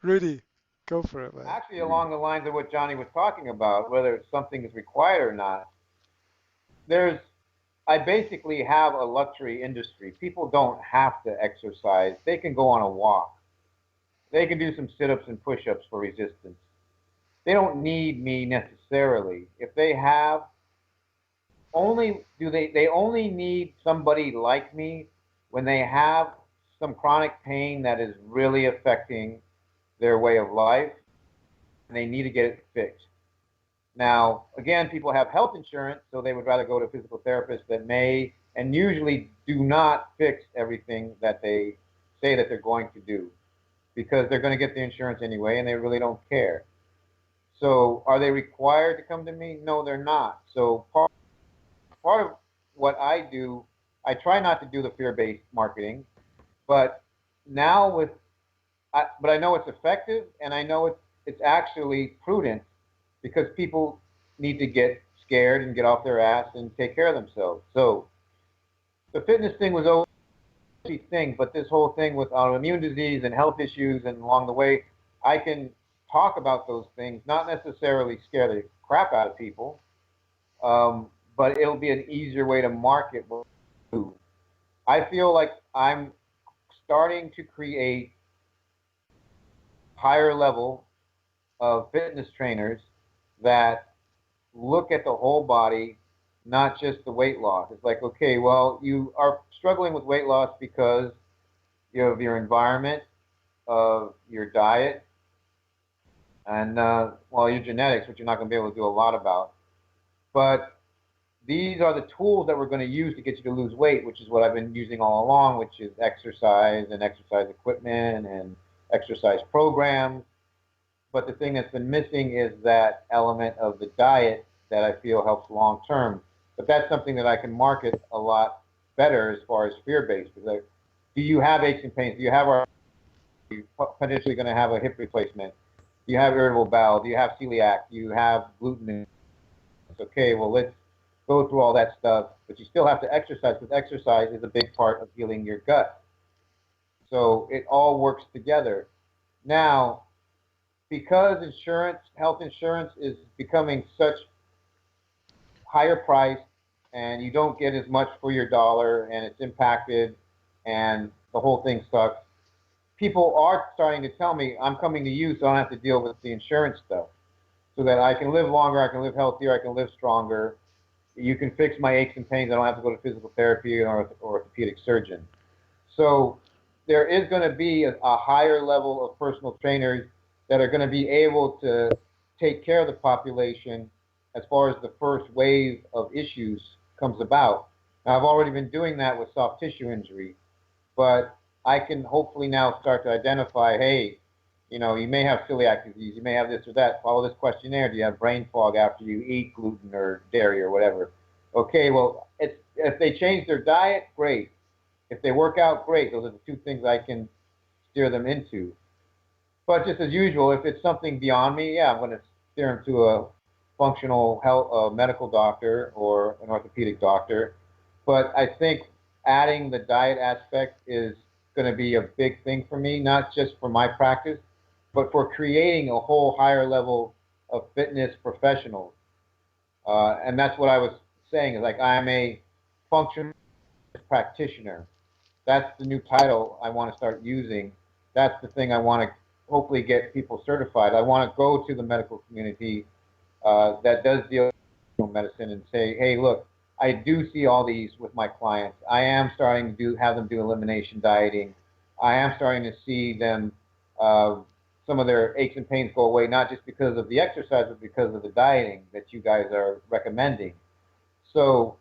Rudy, go for it, man. Actually, along the lines of what Johnny was talking about, whether something is required or not, there's I basically have a luxury industry. People don't have to exercise. They can go on a walk. They can do some sit-ups and push-ups for resistance. They don't need me necessarily. If they have only do they only need somebody like me when they have some chronic pain that is really affecting their way of life and they need to get it fixed. Now, again, people have health insurance, so they would rather go to a physical therapist that may and usually do not fix everything that they say that they're going to do because they're going to get the insurance anyway and they really don't care. So, are they required to come to me? No, they're not. So, part of what I do, I try not to do the fear-based marketing, but now but I know it's effective and I know it's actually prudent because people need to get scared and get off their ass and take care of themselves. So the fitness thing was always a thing, but this whole thing with autoimmune disease and health issues and along the way, I can talk about those things, not necessarily scare the crap out of people, but it'll be an easier way to market what we do. I feel like I'm starting to create higher level of fitness trainers that look at the whole body, not just the weight loss. It's like, okay, well, you are struggling with weight loss because you have your environment, of your diet, and well, your genetics, which you're not going to be able to do a lot about. But these are the tools that we're going to use to get you to lose weight, which is what I've been using all along, which is exercise and exercise equipment and exercise programs. But the thing that's been missing is that element of the diet that I feel helps long term. But that's something that I can market a lot better as far as fear based. Like, do you have aches and pains? Do you have, are you potentially going to have a hip replacement? Do you have irritable bowel? Do you have celiac? Do you have gluten? Okay, well, let's go through all that stuff. But you still have to exercise because exercise is a big part of healing your gut. So it all works together. Now, because insurance, health insurance is becoming such higher price and you don't get as much for your dollar and it's impacted and the whole thing sucks, people are starting to tell me, I'm coming to you so I don't have to deal with the insurance stuff. So that I can live longer, I can live healthier, I can live stronger. You can fix my aches and pains. I don't have to go to physical therapy or an orthopedic surgeon. So there is going to be a higher level of personal trainers that are going to be able to take care of the population as far as the first wave of issues comes about. Now, I've already been doing that with soft tissue injury, but I can hopefully now start to identify, hey, you know, you may have celiac disease, you may have this or that. Follow this questionnaire. Do you have brain fog after you eat gluten or dairy or whatever? Okay, well, if they change their diet, great. If they work out, great. Those are the two things I can steer them into. But just as usual, if it's something beyond me, yeah, I'm going to steer them to a functional health medical doctor or an orthopedic doctor. But I think adding the diet aspect is going to be a big thing for me, not just for my practice, but for creating a whole higher level of fitness professionals. And that's what I was saying is like I'm a functional practitioner. That's the new title I want to start using. That's the thing I want to hopefully get people certified. I want to go to the medical community that does deal with medicine and say, hey, look, I do see all these with my clients. I am starting to have them do elimination dieting. I am starting to see them, some of their aches and pains go away, not just because of the exercise, but because of the dieting that you guys are recommending. So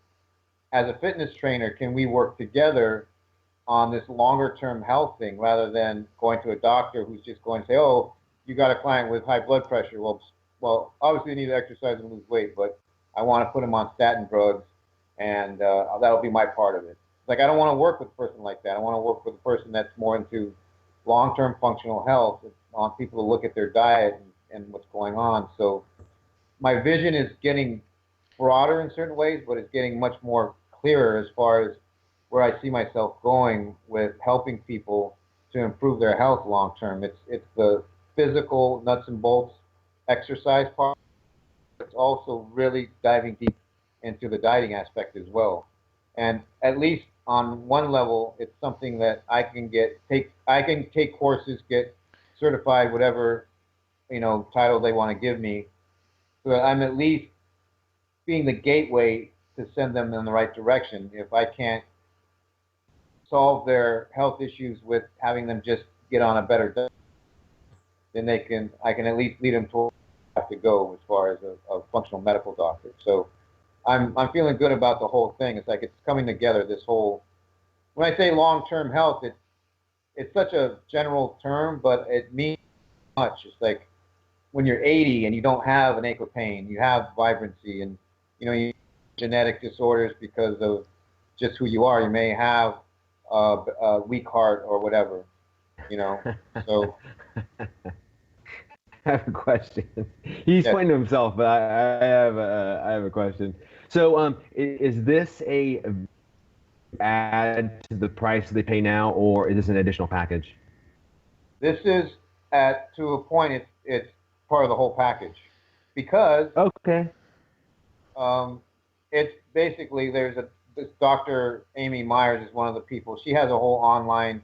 as a fitness trainer, can we work together on this longer term health thing rather than going to a doctor who's just going to say, oh, you got a client with high blood pressure. Well, obviously they need to exercise and lose weight, but I want to put them on statin drugs and that'll be my part of it. Like, I don't want to work with a person like that. I want to work with a person that's more into long-term functional health. I want people to look at their diet and what's going on. So my vision is getting broader in certain ways, but it's getting much more clearer as far as where I see myself going with helping people to improve their health long term. It's the physical nuts and bolts exercise part. It's also really diving deep into the dieting aspect as well. And at least on one level, it's something that I can take courses, get certified, whatever, title they want to give me, so that I'm at least being the gateway to send them in the right direction. If I can't solve their health issues with having them just get on a better diet, then I can at least lead them to where they have to go as far as a functional medical doctor. So I'm feeling good about the whole thing. It's like it's coming together. This whole, when I say long-term health, it's such a general term, but it means much. It's like when you're 80 and you don't have an ache or pain, you have vibrancy, and you have genetic disorders because of just who you are. You may have a weak heart or whatever, So I have a question. He's pointing to himself, but I have a question. So, is this a add to the price they pay now, or is this an additional package? This is to a point. It's part of the whole package, because okay. It's basically this Dr. Amy Myers is one of the people. She has a whole online,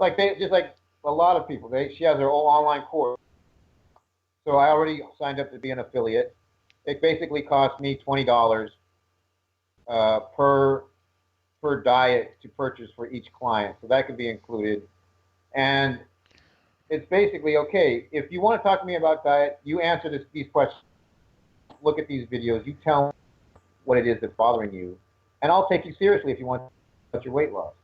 just like a lot of people. She has her whole online course. So I already signed up to be an affiliate. It basically costs me $20 per diet to purchase for each client. So that could be included. And it's basically, okay, if you want to talk to me about diet, you answer these questions, look at these videos, you tell me what it is that's bothering you, and I'll take you seriously if you want about your weight loss.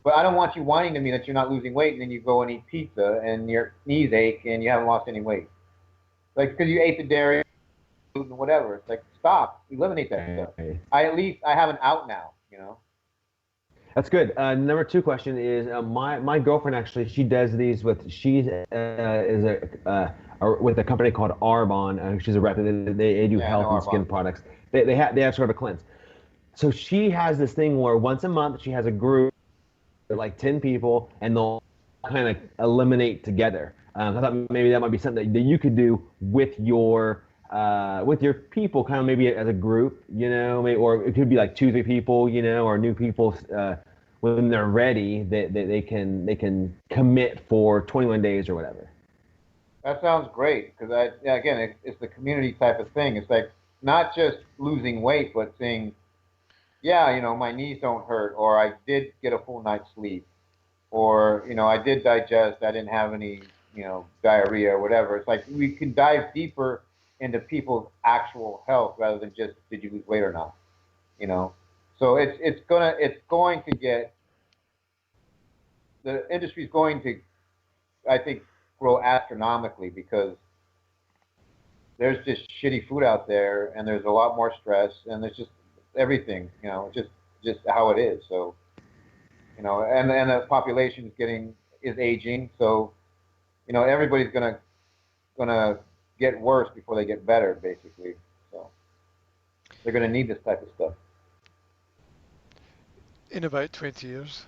But I don't want you whining to me that you're not losing weight, and then you go and eat pizza and your knees ache and you haven't lost any weight. Like, because you ate the dairy, gluten, whatever. It's like, stop, eliminate that stuff. I have an out now, That's good. Number 2 question is, my girlfriend actually, she does these with with a company called Arbonne. She's a rep. They do health and skin products. They have sort of a cleanse. So she has this thing where once a month she has a group, like 10 people, and they'll kind of eliminate together. I thought maybe that might be something that you could do with your people, kind of maybe as a group, or it could be like 2-3 people, or new people. When they're ready, they can commit for 21 days or whatever. That sounds great, because again, it's the community type of thing. It's like not just losing weight, but saying, my knees don't hurt, or I did get a full night's sleep, or I did digest, I didn't have any diarrhea or whatever. It's like we can dive deeper into people's actual health rather than just did you lose weight or not, So it's going to get, the industry's going to, I think, grow astronomically, because there's just shitty food out there, and there's a lot more stress, and there's just everything, just how it is. So, and the population is aging, so everybody's gonna get worse before they get better, basically. So they're gonna need this type of stuff. In about 20 years.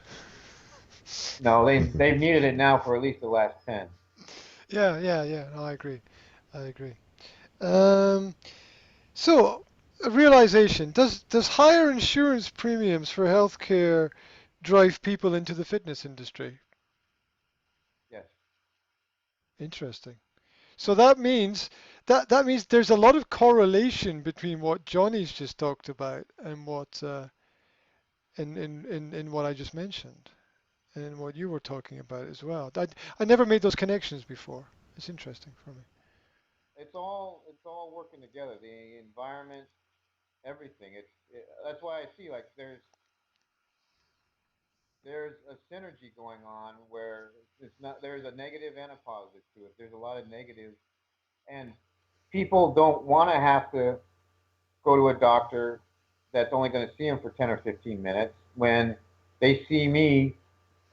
No, they've needed it now for at least the last 10. Yeah. No, I agree. So, a realization: does higher insurance premiums for healthcare drive people into the fitness industry? Yes. Interesting. So that means there's a lot of correlation between what Johnny's just talked about and what in what I just mentioned, and what you were talking about as well. I never made those connections before. It's interesting for me. It's all working together. The environment, everything. That's why I see, like, there's a synergy going on where there's a negative and a positive to it. There's a lot of negatives, and people don't want to have to go to a doctor that's only going to see them for 10 or 15 minutes when they see me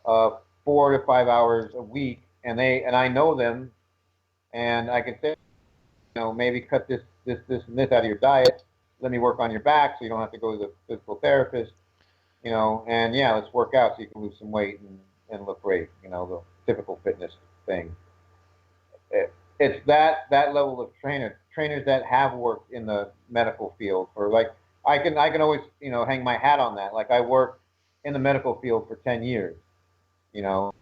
4 to 5 hours a week, and I know them, and I can say, maybe cut this and this out of your diet. Let me work on your back so you don't have to go to the physical therapist, and let's work out so you can lose some weight, and and look great. You know, the typical fitness thing. It's that level of trainers that have worked in the medical field for like I can always hang my hat on that. Like I worked in the medical field for 10 years, you know,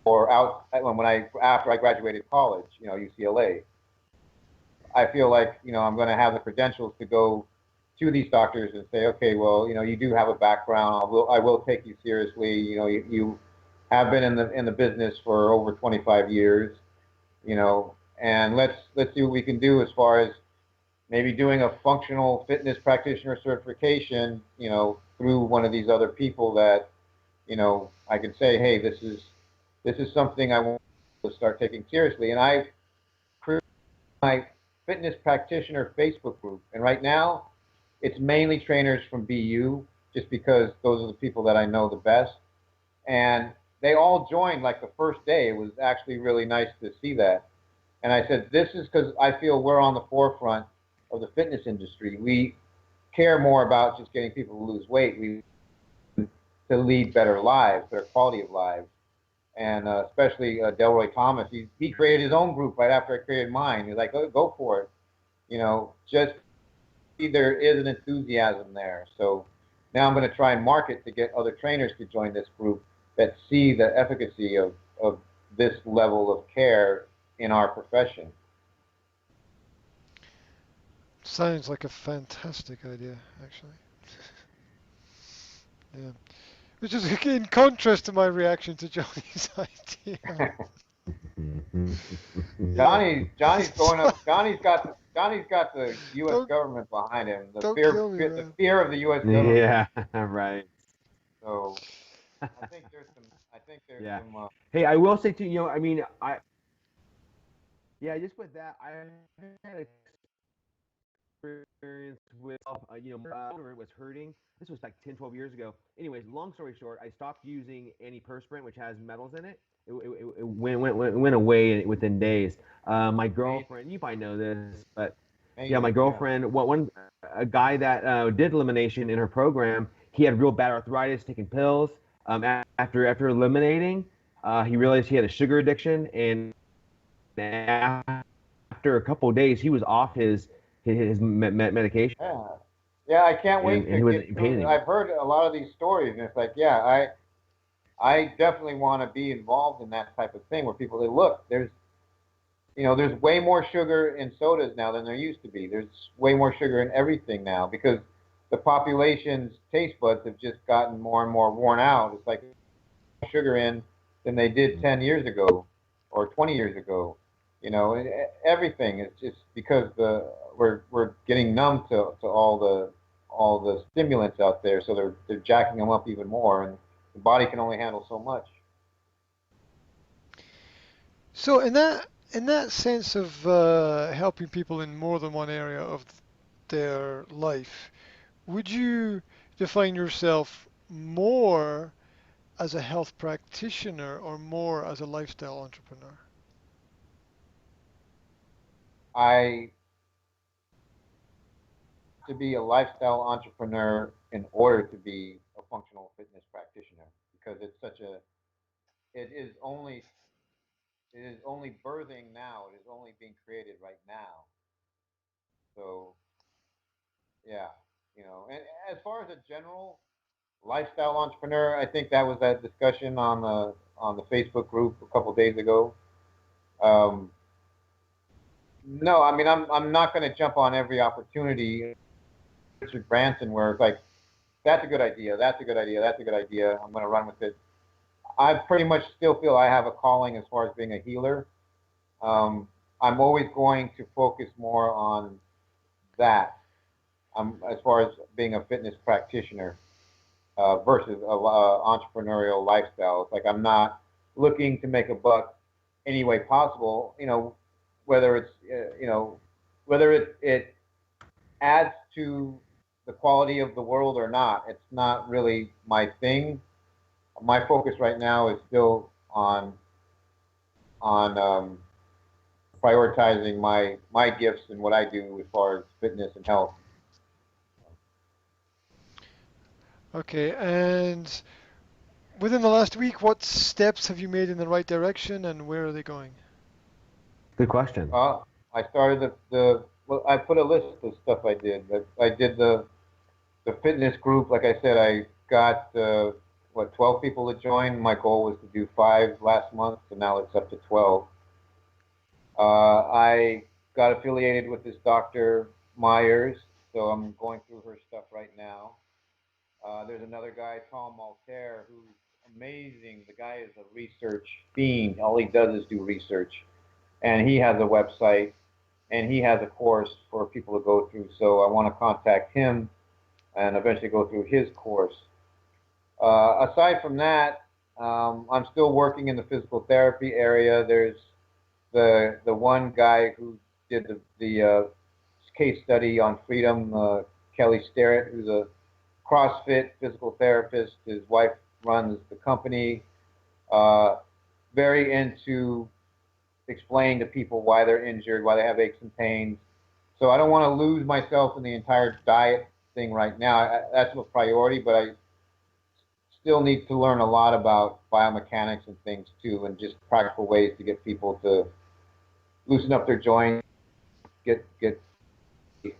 or out when I after I graduated college, UCLA. I feel like I'm going to have the credentials to go to these doctors and say, okay, well, you do have a background. I will take you seriously. You have been in the business for over 25 years. And let's see what we can do as far as maybe doing a functional fitness practitioner certification, through one of these other people that, I can say, hey, this is something I want to start taking seriously. And I created my fitness practitioner Facebook group, and right now it's mainly trainers from BU, just because those are the people that I know the best. And they all joined like the first day. It was actually really nice to see that. And I said, this is because I feel we're on the forefront of the fitness industry. We care more about just getting people to lose weight. We to lead better lives, better quality of lives. And especially Delroy Thomas, he created his own group right after I created mine. He's like, go for it. Just there is an enthusiasm there. So now I'm going to try and market to get other trainers to join this group that see the efficacy of this level of care in our profession. Sounds like a fantastic idea, actually. Yeah. Which is in contrast to my reaction to Johnny's idea. Johnny's going up. Johnny's got the U.S. Don't, government behind him. The don't fear, kill me, the man. fear of the U.S. government. Yeah, right. So I think there's some. I think there's Yeah. some. Hey, I will say too. I mean, yeah, just with that, I had experience with, where it was hurting. This was like 10, 12 years ago. Anyways, long story short, I stopped using antiperspirant, which has metals in it. It went away within days. My girlfriend, you probably know this, but yeah, my Amazing, yeah. girlfriend, a guy that did elimination in her program, he had real bad arthritis, taking pills. After eliminating, he realized he had a sugar addiction, and after a couple of days, he was off his medication, Yeah, yeah. I can't wait and to he wasn't get in pain through. anymore. I've heard a lot of these stories, and it's like, yeah, I definitely want to be involved in that type of thing where people say, look, there's way more sugar in sodas now than there used to be. There's way more sugar in everything now because the population's taste buds have just gotten more and more worn out. It's like sugar in than they did 10 years ago or 20 years ago. Everything is just because we're getting numb to all the stimulants out there, so they're jacking them up even more, and the body can only handle so much. So in that sense of helping people in more than one area of their life, would you define yourself more as a health practitioner or more as a lifestyle entrepreneur? I to be a lifestyle entrepreneur in order to be a functional fitness practitioner because it is only birthing now. It is only being created right now. So yeah, and as far as a general lifestyle entrepreneur, I think that was that discussion on the Facebook group a couple of days ago. Um, no, I mean I'm not going to jump on every opportunity. Richard Branson, where it's like that's a good idea, that's a good idea, that's a good idea. I'm going to run with it. I pretty much still feel I have a calling as far as being a healer. I'm always going to focus more on that as far as being a fitness practitioner versus a entrepreneurial lifestyle. It's like I'm not looking to make a buck any way possible. Whether it's whether it adds to the quality of the world or not. It's not really my thing. My focus right now is still on prioritizing my gifts and what I do as far as fitness and health. Okay, and within the last week, what steps have you made in the right direction, and where are they going? Good question. I started well, I put a list of stuff I did. I did the fitness group. Like I said, I got 12 people to join. My goal was to do 5 last month, so now it's up to 12. I got affiliated with this Dr. Myers, so I'm going through her stuff right now. There's another guy, Tom Maltaire, who's amazing. The guy is a research fiend. All he does is do research, and he has a website, and he has a course for people to go through. So I want to contact him and eventually go through his course. Aside from that, I'm still working in the physical therapy area. There's the one guy who did the case study on Freedym, Kelly Starrett, who's a CrossFit physical therapist. His wife runs the company. Very into explaining to people why they're injured, why they have aches and pains. So I don't want to lose myself in the entire diet thing right now. That's a priority, but I still need to learn a lot about biomechanics and things too, and just practical ways to get people to loosen up their joints, get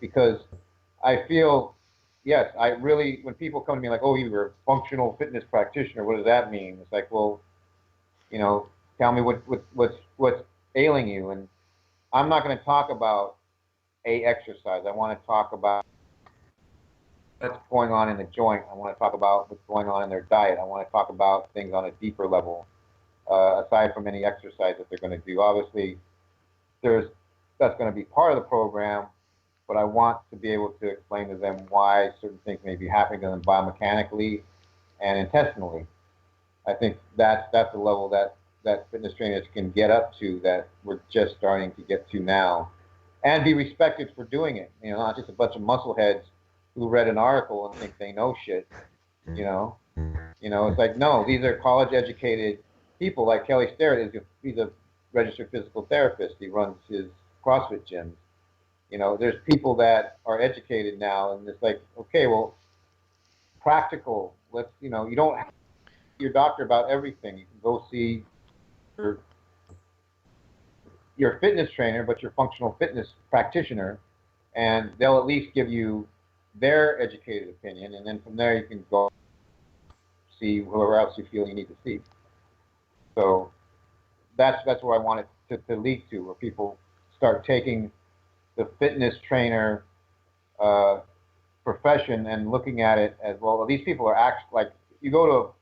because I feel, yes, I really, when people come to me like, oh, you're a functional fitness practitioner, what does that mean? It's like, well, tell me what's ailing you, and I'm not going to talk about a exercise. I want to talk about what's going on in the joint. I want to talk about what's going on in their diet. I want to talk about things on a deeper level, aside from any exercise that they're going to do. Obviously, that's going to be part of the program, but I want to be able to explain to them why certain things may be happening to them biomechanically and intestinally. I think that's the level that fitness trainers can get up to, that we're just starting to get to now, and be respected for doing it. Not just a bunch of muscleheads who read an article and think they know shit. It's like, no, these are college-educated people. Like Kelly Starrett he's a registered physical therapist. He runs his CrossFit gyms. There's people that are educated now, and it's like, okay, well, practical. Let's, you don't have to see your doctor about everything. You can go see your fitness trainer, but your functional fitness practitioner, and they'll at least give you their educated opinion, and then from there you can go see whoever else you feel you need to see. So that's where I want it to lead to, where people start taking the fitness trainer profession and looking at it as, well, these people are actually, like, you go to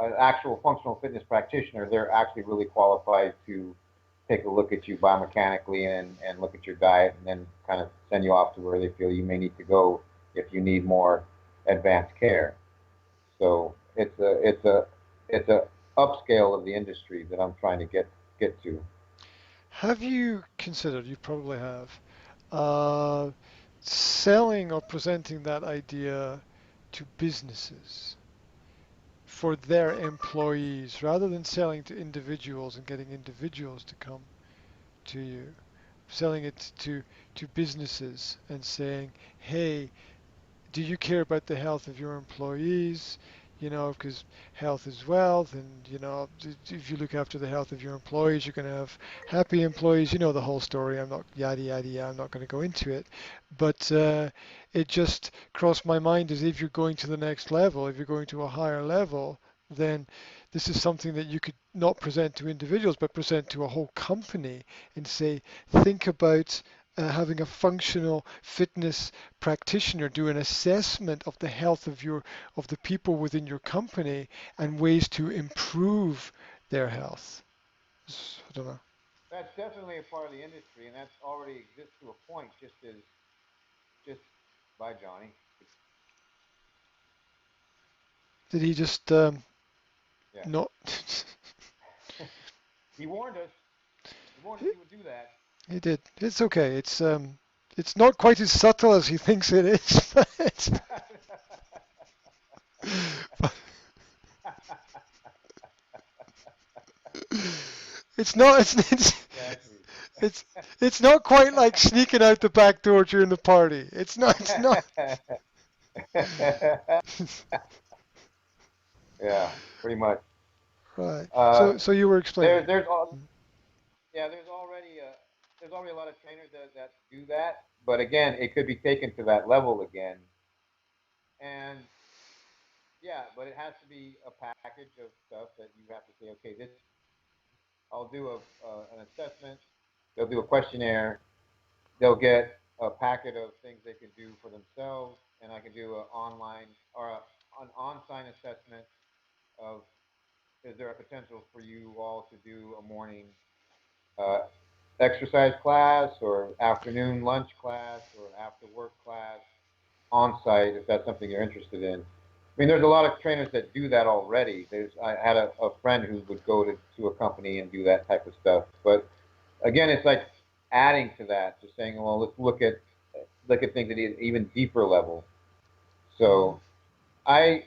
an actual functional fitness practitioner, they're actually really qualified to take a look at you biomechanically and look at your diet, and then kind of send you off to where they feel you may need to go if you need more advanced care. So it's a upscale of the industry that I'm trying to get to. Have you considered, you probably have, selling or presenting that idea to businesses for their employees, rather than selling to individuals and getting individuals to come to you, selling it to businesses and saying, hey, do you care about the health of your employees? Because health is wealth, and if you look after the health of your employees, you're going to have happy employees. You know the whole story. I'm not yada yada yada. I'm not going to go into it, but it just crossed my mind as if you're going to the next level, if you're going to a higher level, then this is something that you could not present to individuals, but present to a whole company and say, think about having a functional fitness practitioner do an assessment of the health of the people within your company and ways to improve their health. I don't know. That's definitely a part of the industry, and that already exists to a point. Just by Johnny. Did he just Yeah. not? He warned us. He warned us he would do that. He did. It's okay. It's not quite as subtle as he thinks it is, but it's not. Exactly. It's it's not quite like sneaking out the back door during the party. It's not. It's not. Yeah, pretty much. Right. Uh, So you were explaining. there's yeah, there's already a lot of trainers that do that, but again, it could be taken to that level again, and yeah, but it has to be a package of stuff that you have to say, okay, this I'll do an assessment, they'll do a questionnaire, they'll get a packet of things they can do for themselves, and I can do an online or an on-site assessment of is there a potential for you all to do a morning uh, exercise class or afternoon lunch class or after work class on site if that's something you're interested in. I mean, there's a lot of trainers that do that already. I had a friend who would go to a company and do that type of stuff. But again, it's like adding to that, just saying, well, let's look at things at an even deeper level. Mhm. So I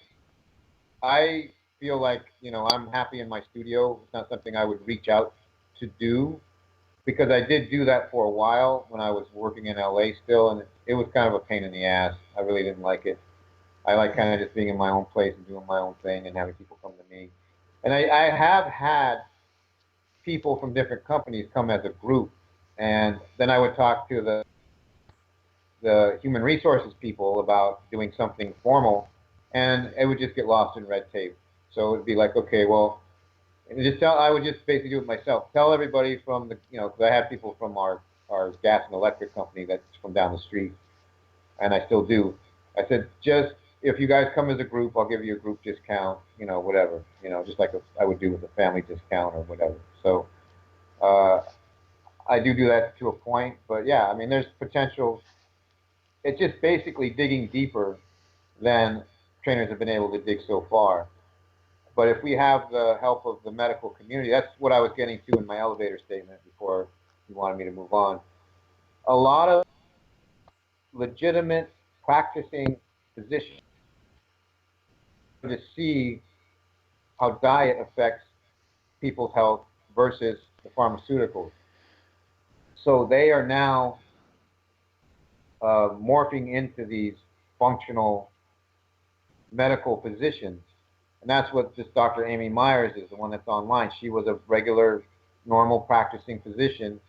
I feel like I'm happy in my studio. It's not something I would reach out to do because I did do that for a while when I was working in LA still, and it was kind of a pain in the ass. I really didn't like it. I like kind of just being in my own place and doing my own thing and having people come to me. And I have had people from different companies come as a group, and then I would talk to the human resources people about doing something formal, and it would just get lost in red tape. So it'd be like, okay, well, I would just basically do it myself. Tell everybody from because I have people from our gas and electric company that's from down the street, and I still do. I said, just if you guys come as a group, I'll give you a group discount, whatever, just like I would do with a family discount or whatever. So uh, I do that to a point, but yeah, I mean, there's potential. It's just basically digging deeper than trainers have been able to dig so far. But if we have the help of the medical community, that's what I was getting to in my elevator statement before you wanted me to move on. A lot of legitimate practicing physicians to see how diet affects people's health versus the pharmaceuticals. So they are now morphing into these functional medical physicians. And that's what this Dr. Amy Myers is, the one that's online. She was a regular, normal practicing physician.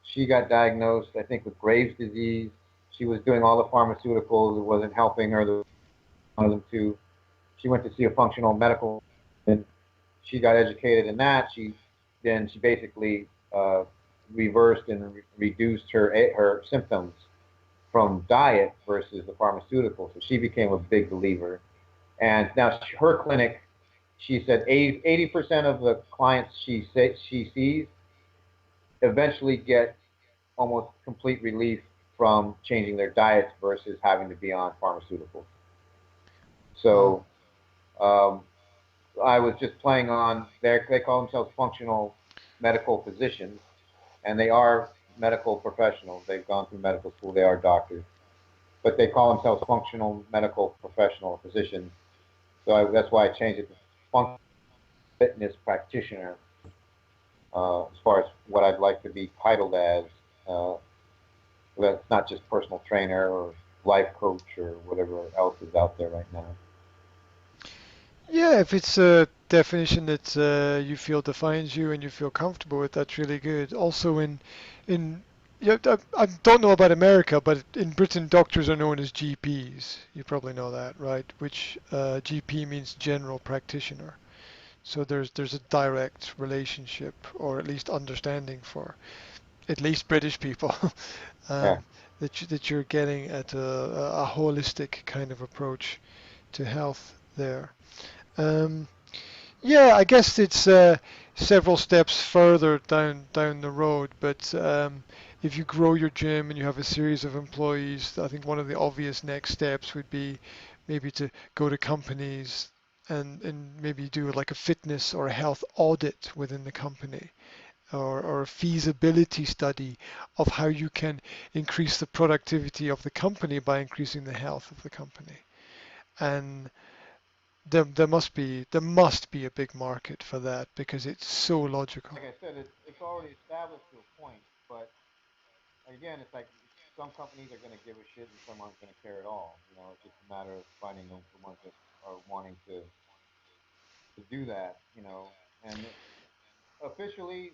She got diagnosed, I think, with Graves' disease. She was doing all the pharmaceuticals. It wasn't helping her. One of them too. She went to see a functional medical, and she got educated in that. She basically reversed and reduced her symptoms from diet versus the pharmaceuticals. So she became a big believer. And now her clinic, she said 80% of the clients she sees eventually get almost complete relief from changing their diets versus having to be on pharmaceuticals. Wow. So um, I was just playing on they call themselves functional medical physicians, and they are medical professionals. They've gone through medical school. They are doctors, but they call themselves functional medical professional physicians. So that's why I changed it to functional fitness practitioner as far as what I'd like to be titled as. Uh, that's not just personal trainer or life coach or whatever else is out there right now. Yeah, if it's a definition that you feel defines you and you feel comfortable with, that's really good. Also, in yeah, I don't know about America, but in Britain, doctors are known as GPs. You probably know that, right? Which GP means general practitioner. So there's a direct relationship, or at least understanding for at least British people, Yeah. that you're getting at a holistic kind of approach to health there. Um, yeah, I guess it's several steps further down the road, but if you grow your gym and you have a series of employees, I think one of the obvious next steps would be maybe to go to companies and maybe do like a fitness or a health audit within the company, or a feasibility study of how you can increase the productivity of the company by increasing the health of the company. And there must be a big market for that because it's so logical. Like I said, it's already established to a point, but again, it's like some companies are going to give a shit and some aren't going to care at all. It's just a matter of finding the ones that are wanting to to do that, you know. And officially,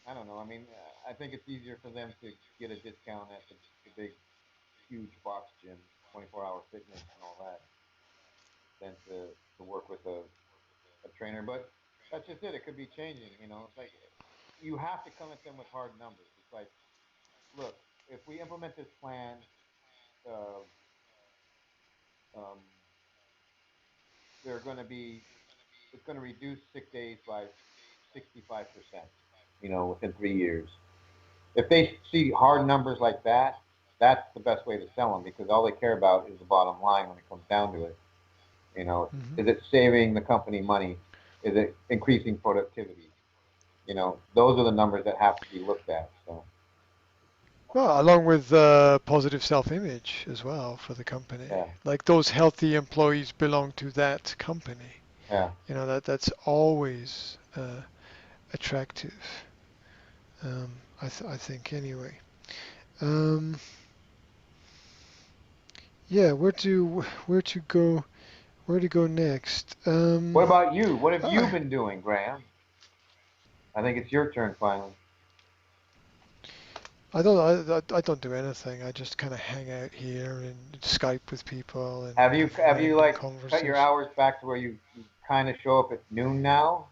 I don't know. I mean, I think it's easier for them to get a discount at the big, huge box gyms, 24-hour fitness and all that, than to work with a trainer. But that's just it. It could be changing. You know, it's like you have to come at them with hard numbers. It's like, look, if we implement this plan, uh, um, they're going to be it's going to reduce sick days by 65%. You know, within 3 years. If they see hard numbers like that, that's the best way to sell them because all they care about is the bottom line when it comes down to it. You know, Hmm. is it saving the company money? Is it increasing productivity? You know, those are the numbers that have to be looked at. So, Well, along with positive self-image as well for the company. yeah, Like those healthy employees belong to that company. yeah. That's always attractive. I think anyway. Um, yeah, where to go next? What about you? What have you I, been doing, Graham? I think it's your turn finally. I don't do anything. I just kind of hang out here and Skype with people and have Have you random like cut your conversations. hours back to where you kind of show up at noon now?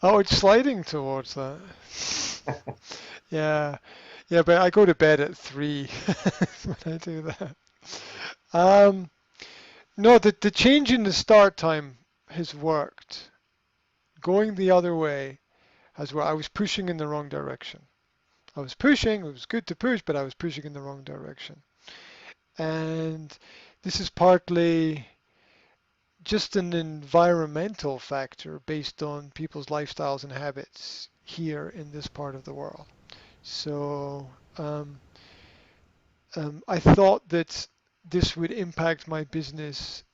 Oh, it's sliding towards that. Yeah, yeah, but I go to bed at 3 when I do that. Um, no, the change in the start time has worked. Going the other way has worked. I was pushing in the wrong direction. I was pushing. It was good to push, but I was pushing in the wrong direction. And this is partly just an environmental factor based on people's lifestyles and habits here in this part of the world. So I thought that this would impact my business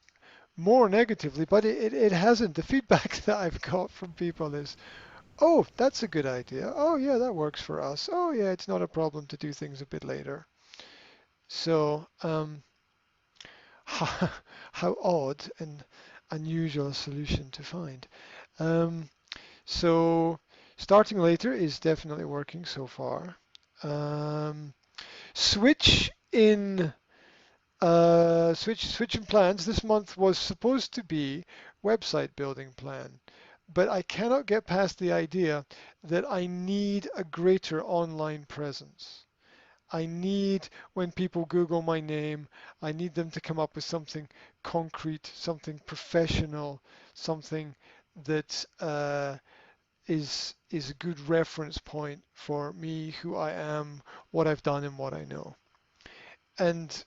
more negatively, but it hasn't. The feedback that I've got from people is, oh, that's a good idea. Oh, yeah, that works for us. Oh, yeah, it's not a problem to do things a bit later. So, how odd and unusual a solution to find. Um, so, starting later is definitely working so far. Um, switch in switch in plans. This month was supposed to be website building plan, but I cannot get past the idea that I need a greater online presence. I need when people Google my name, I need them to come up with something concrete, something professional, something that is a good reference point for me, who I am, what I've done, and what I know. And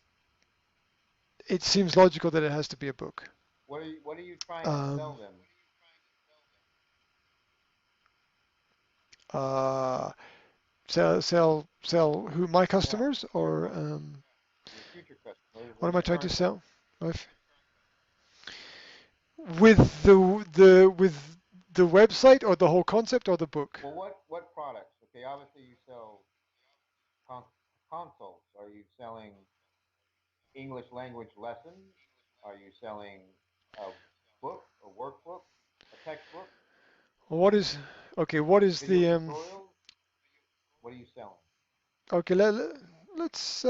it seems logical that it has to be a book. What are you trying to sell Um, them? uh, sell who my Yeah, customers your or customers, your future customers, what or am I your trying to current customers. sell? I've, with the website or the whole concept or the book? Well, what products? Okay, obviously you sell con- consults. Are you selling English language lessons? Are you selling a book, a workbook, a textbook, What is okay? What is video the tutorials? What are you selling? okay? Let's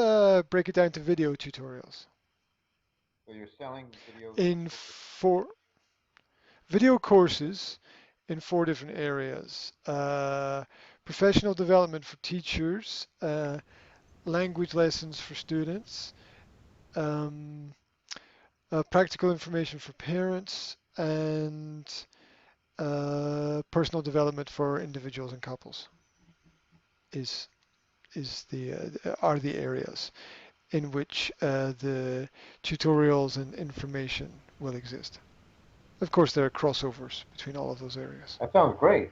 break it down to video tutorials So you're selling video in courses. four video courses in four different areas. Professional development for teachers, language lessons for students, um, practical information for parents, and personal development for individuals and couples is is the are the areas in which the tutorials and information will exist. Of course, there are crossovers between all of those areas. That sounds great.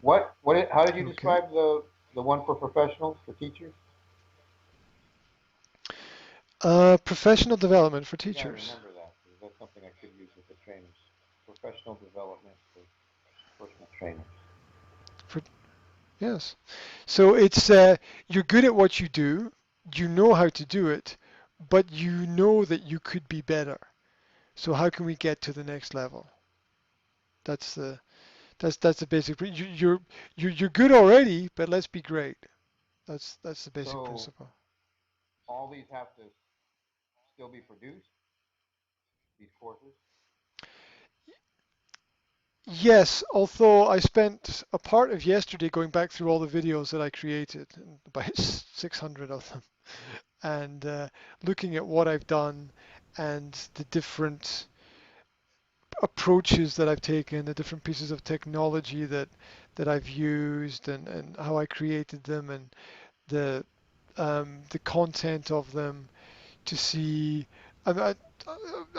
How did you Okay. describe the one for professionals, for teachers? Professional development for Yeah, I teachers. remember that because that's something I could use with the trainers. Professional development for personal trainers. For yes. So it's you're good at what you do, you know how to do it, but you know that you could be better. So how can we get to the next level? That's the basic. You're good already, but let's be great. That's the basic So principle. all these have to still be produced, these courses? Yes, although I spent a part of yesterday going back through all the videos that I created, about 600 of them, and looking at what I've done and the different approaches that I've taken, the different pieces of technology that I've used, and how I created them, and the content of them to see. I,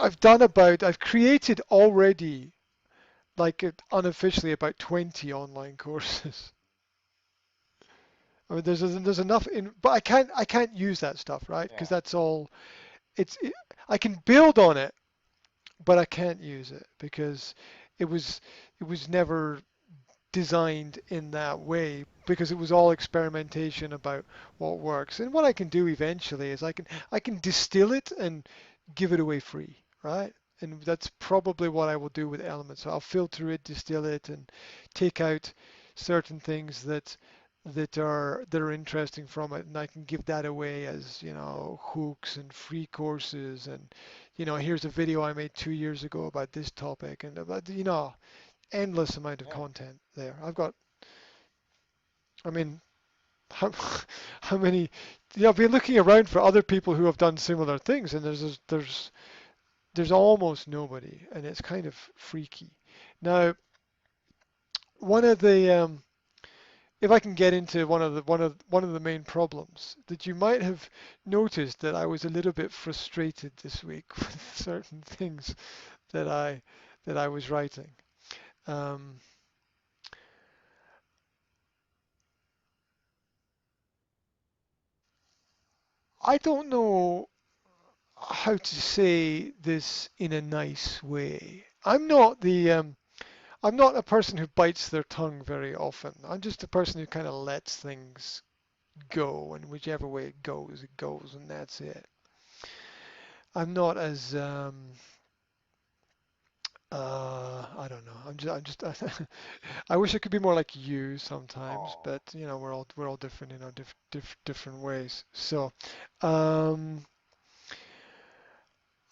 I've created already, like unofficially, about 20 online courses. I mean, there's enough in, but I can't use that stuff, right? Because Yeah. that's all. I can build on it, but I can't use it because it was it was never designed in that way, because it was all experimentation about what works. And what I can do eventually is I can distill it and give it away free, right? And that's probably what I will do with Elements. So I'll filter it, distill it, and take out certain things that are interesting from it, and I can give that away as, hooks and free courses. And here's a video I made 2 years ago about this topic, and about, endless amount of Yeah. content there. I mean, how, how many? I've been looking around for other people who have done similar things, and there's almost nobody, and it's kind of freaky. Now, one of the if I can get into one of the main problems that you might have noticed, that I was a little bit frustrated this week with certain things that I was writing. Um, I don't know how to say this in a nice way. I'm not a person who bites their tongue very often. I'm just a person who kind of lets things go, and whichever way it goes, and that's it. I'm not as I don't know. I'm just I wish I could be more like you sometimes, Oh. but we're all different in our different ways. So, um,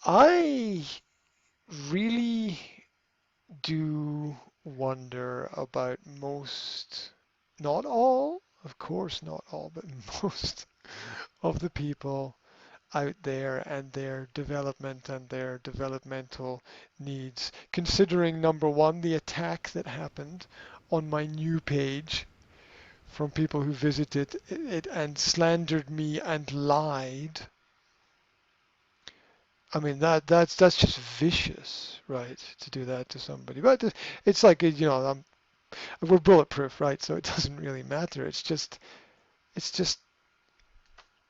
I really do wonder about most, not all, of course not all, but most of the people out there and their development and their developmental needs. Considering, number one, the attack that happened on my new page from people who visited it and slandered me and lied. I mean, that's just vicious, right? To do that to somebody. But it's like, we're bulletproof, right? So it doesn't really matter. It's just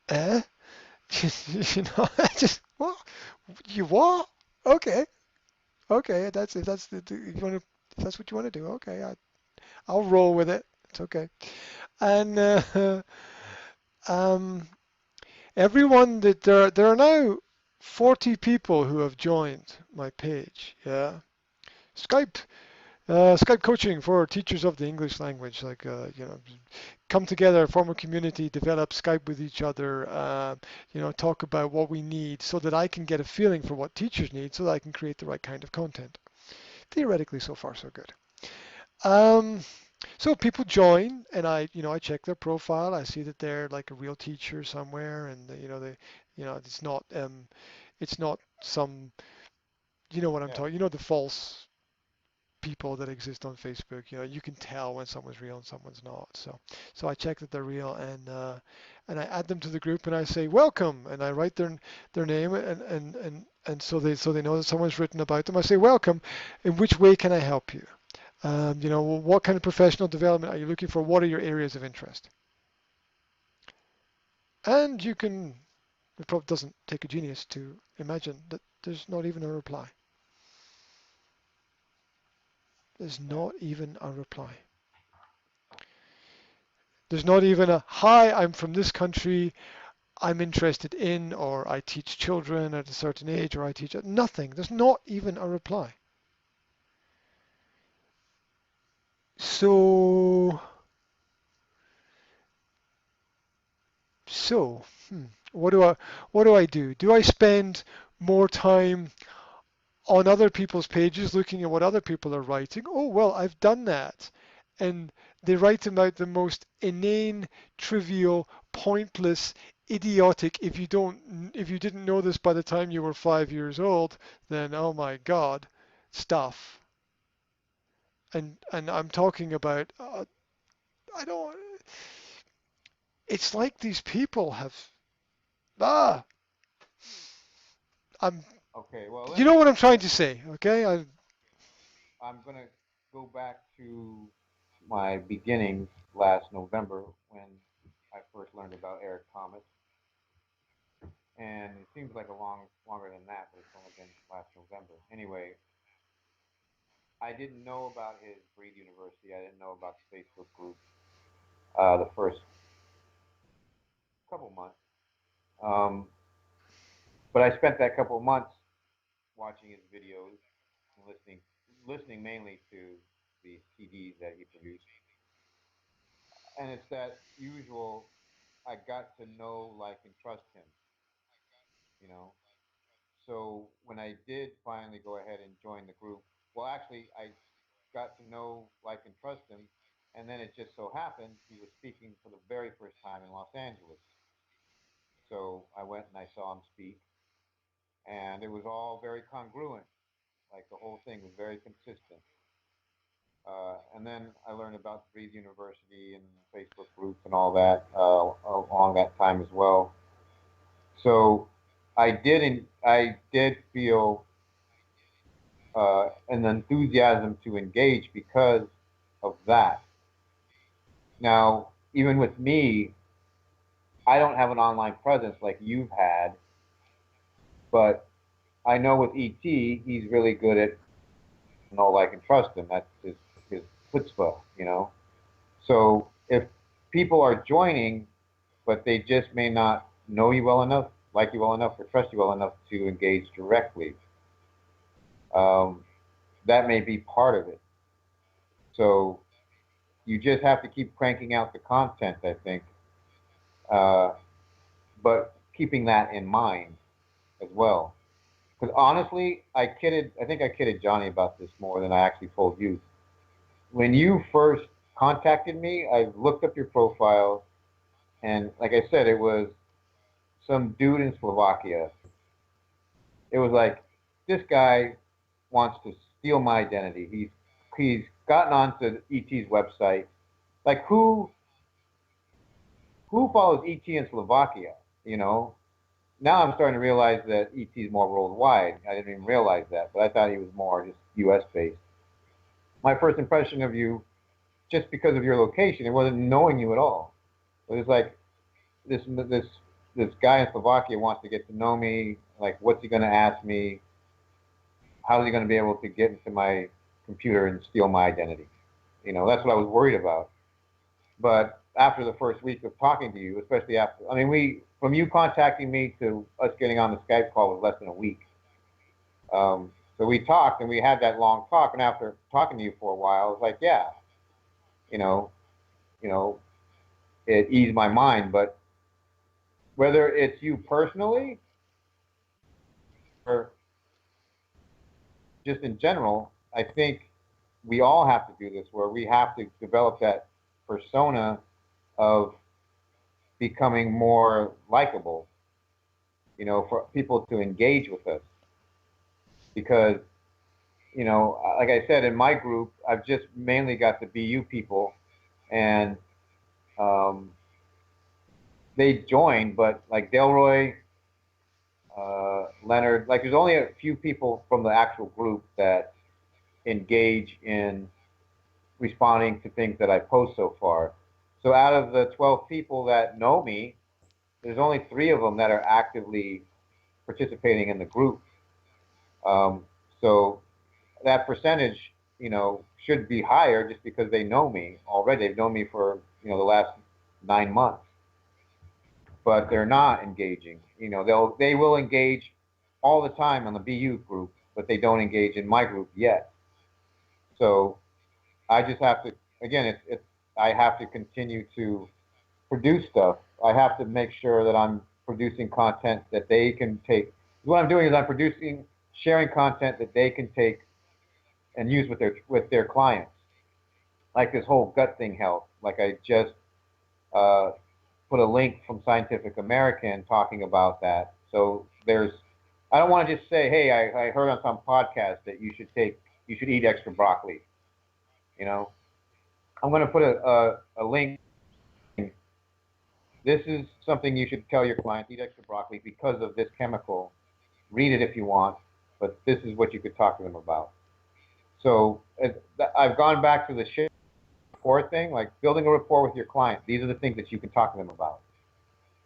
eh? I just what? You what? Okay, okay. That's if that's you want to, if that's what you want to do. Okay, I'll roll with it. It's okay. And um, everyone that there are now 40 people who have joined my page. Yeah, Skype. Skype coaching for teachers of the English language, like come together, form a community, develop Skype with each other, talk about what we need, so that I can get a feeling for what teachers need, so that I can create the right kind of content. Theoretically, so far so good. Um, so people join, and I check their profile. I see that they're like a real teacher somewhere, and it's not some, what I'm Yeah. talking, the false people that exist on Facebook. You can tell when someone's real and someone's not. So I check that they're real, and I add them to the group, and I say welcome, and I write their name, and so they know that someone's written about them. I say welcome. In which way can I help you? What kind of professional development are you looking for? What are your areas of interest? And it probably doesn't take a genius to imagine that there's not even a reply. There's Yeah. not even a reply. There's not even a, hi, I'm from this country. I'm interested in, or I teach children at a certain age, or I teach nothing. There's not even a reply. So, so, what do I do? Do I spend more time on other people's pages looking at what other people are writing? Oh, well, I've done that. And they write about the most inane, trivial, pointless, idiotic, if you didn't know this by the time you were 5 years old, then oh my God, stuff. And I'm talking about, I don't, it's like these people have, ah, I'm, Okay, well, you know what I'm trying to say, okay? I'm going to go back to my beginnings last November when I first learned about Eric Thomas. And it seems like longer than that, but it's only been last November. Anyway, I didn't know about his Breed University. I didn't know about the Facebook group the first couple months. Um, but I spent that couple months watching his videos and listening mainly to the CDs that he produced. And it's that usual, I got to know, like, and trust him, you know. So when I did finally go ahead and join the group, well, actually, I got to know, like, and trust him, and then it just so happened he was speaking for the very first time in Los Angeles. So I went and I saw him speak, and it was all very congruent. Like the whole thing was very consistent. And then I learned about Breathe University and Facebook groups and all that along that time as well. So I did feel an enthusiasm to engage because of that. Now, even with me, I don't have an online presence like you've had, but I know with ET, he's really good at know, like, and trust him. That's his chutzpah, you know. So if people are joining, but they just may not know you well enough, like you well enough, or trust you well enough to engage directly, um, that may be part of it. So you just have to keep cranking out the content, I think, uh, but keeping that in mind as well. Because honestly, I think I kidded Johnny about this more than I actually told you. When you first contacted me, I looked up your profile, and like I said, it was some dude in Slovakia. It was like, this guy wants to steal my identity. He's gotten onto ET's website. Like, who follows ET in Slovakia? You know, now I'm starting to realize that ET's more worldwide. I didn't even realize that, but I thought he was more just U.S. based. My first impression of you, just because of your location, it wasn't knowing you at all. It was like this guy in Slovakia wants to get to know me. Like, what's he going to ask me? How is he going to be able to get into my computer and steal my identity? You know, that's what I was worried about. But after the first week of talking to you, especially after, I mean, from you contacting me to us getting on the Skype call was less than a week. So we talked and we had that long talk. And after talking to you for a while, I was like, yeah, you know, you know, it eased my mind. But whether it's you personally or just in general, I think we all have to do this, where we have to develop that persona of becoming more likable, you know, for people to engage with us. Because, you know, like I said, in my group, I've just mainly got the BU people, and um, they joined, but like Delroy, Leonard, like there's only a few people from the actual group that engage in responding to things that I post so far. So out of the 12 people that know me, there's only 3 of them that are actively participating in the group. Um, so that percentage, you know, should be higher just because they know me already. They've known me for, you know, the last 9 months. but they're not engaging. You know, they will engage all the time on the BU group, but they don't engage in my group yet. So I just have to, again, I have to continue to produce stuff. I have to make sure that I'm producing content that they can take. What I'm doing is I'm sharing content that they can take and use with their clients. Like this whole gut thing health. Like I just uh, put a link from Scientific American talking about that. So I don't want to just say, hey, I heard on some podcast that you should eat extra broccoli. You know, I'm going to put a link. This is something you should tell your clients, eat extra broccoli because of this chemical. Read it if you want, but this is what you could talk to them about. So I've gone back to the rapport thing, like building a rapport with your client. These are the things that you can talk to them about.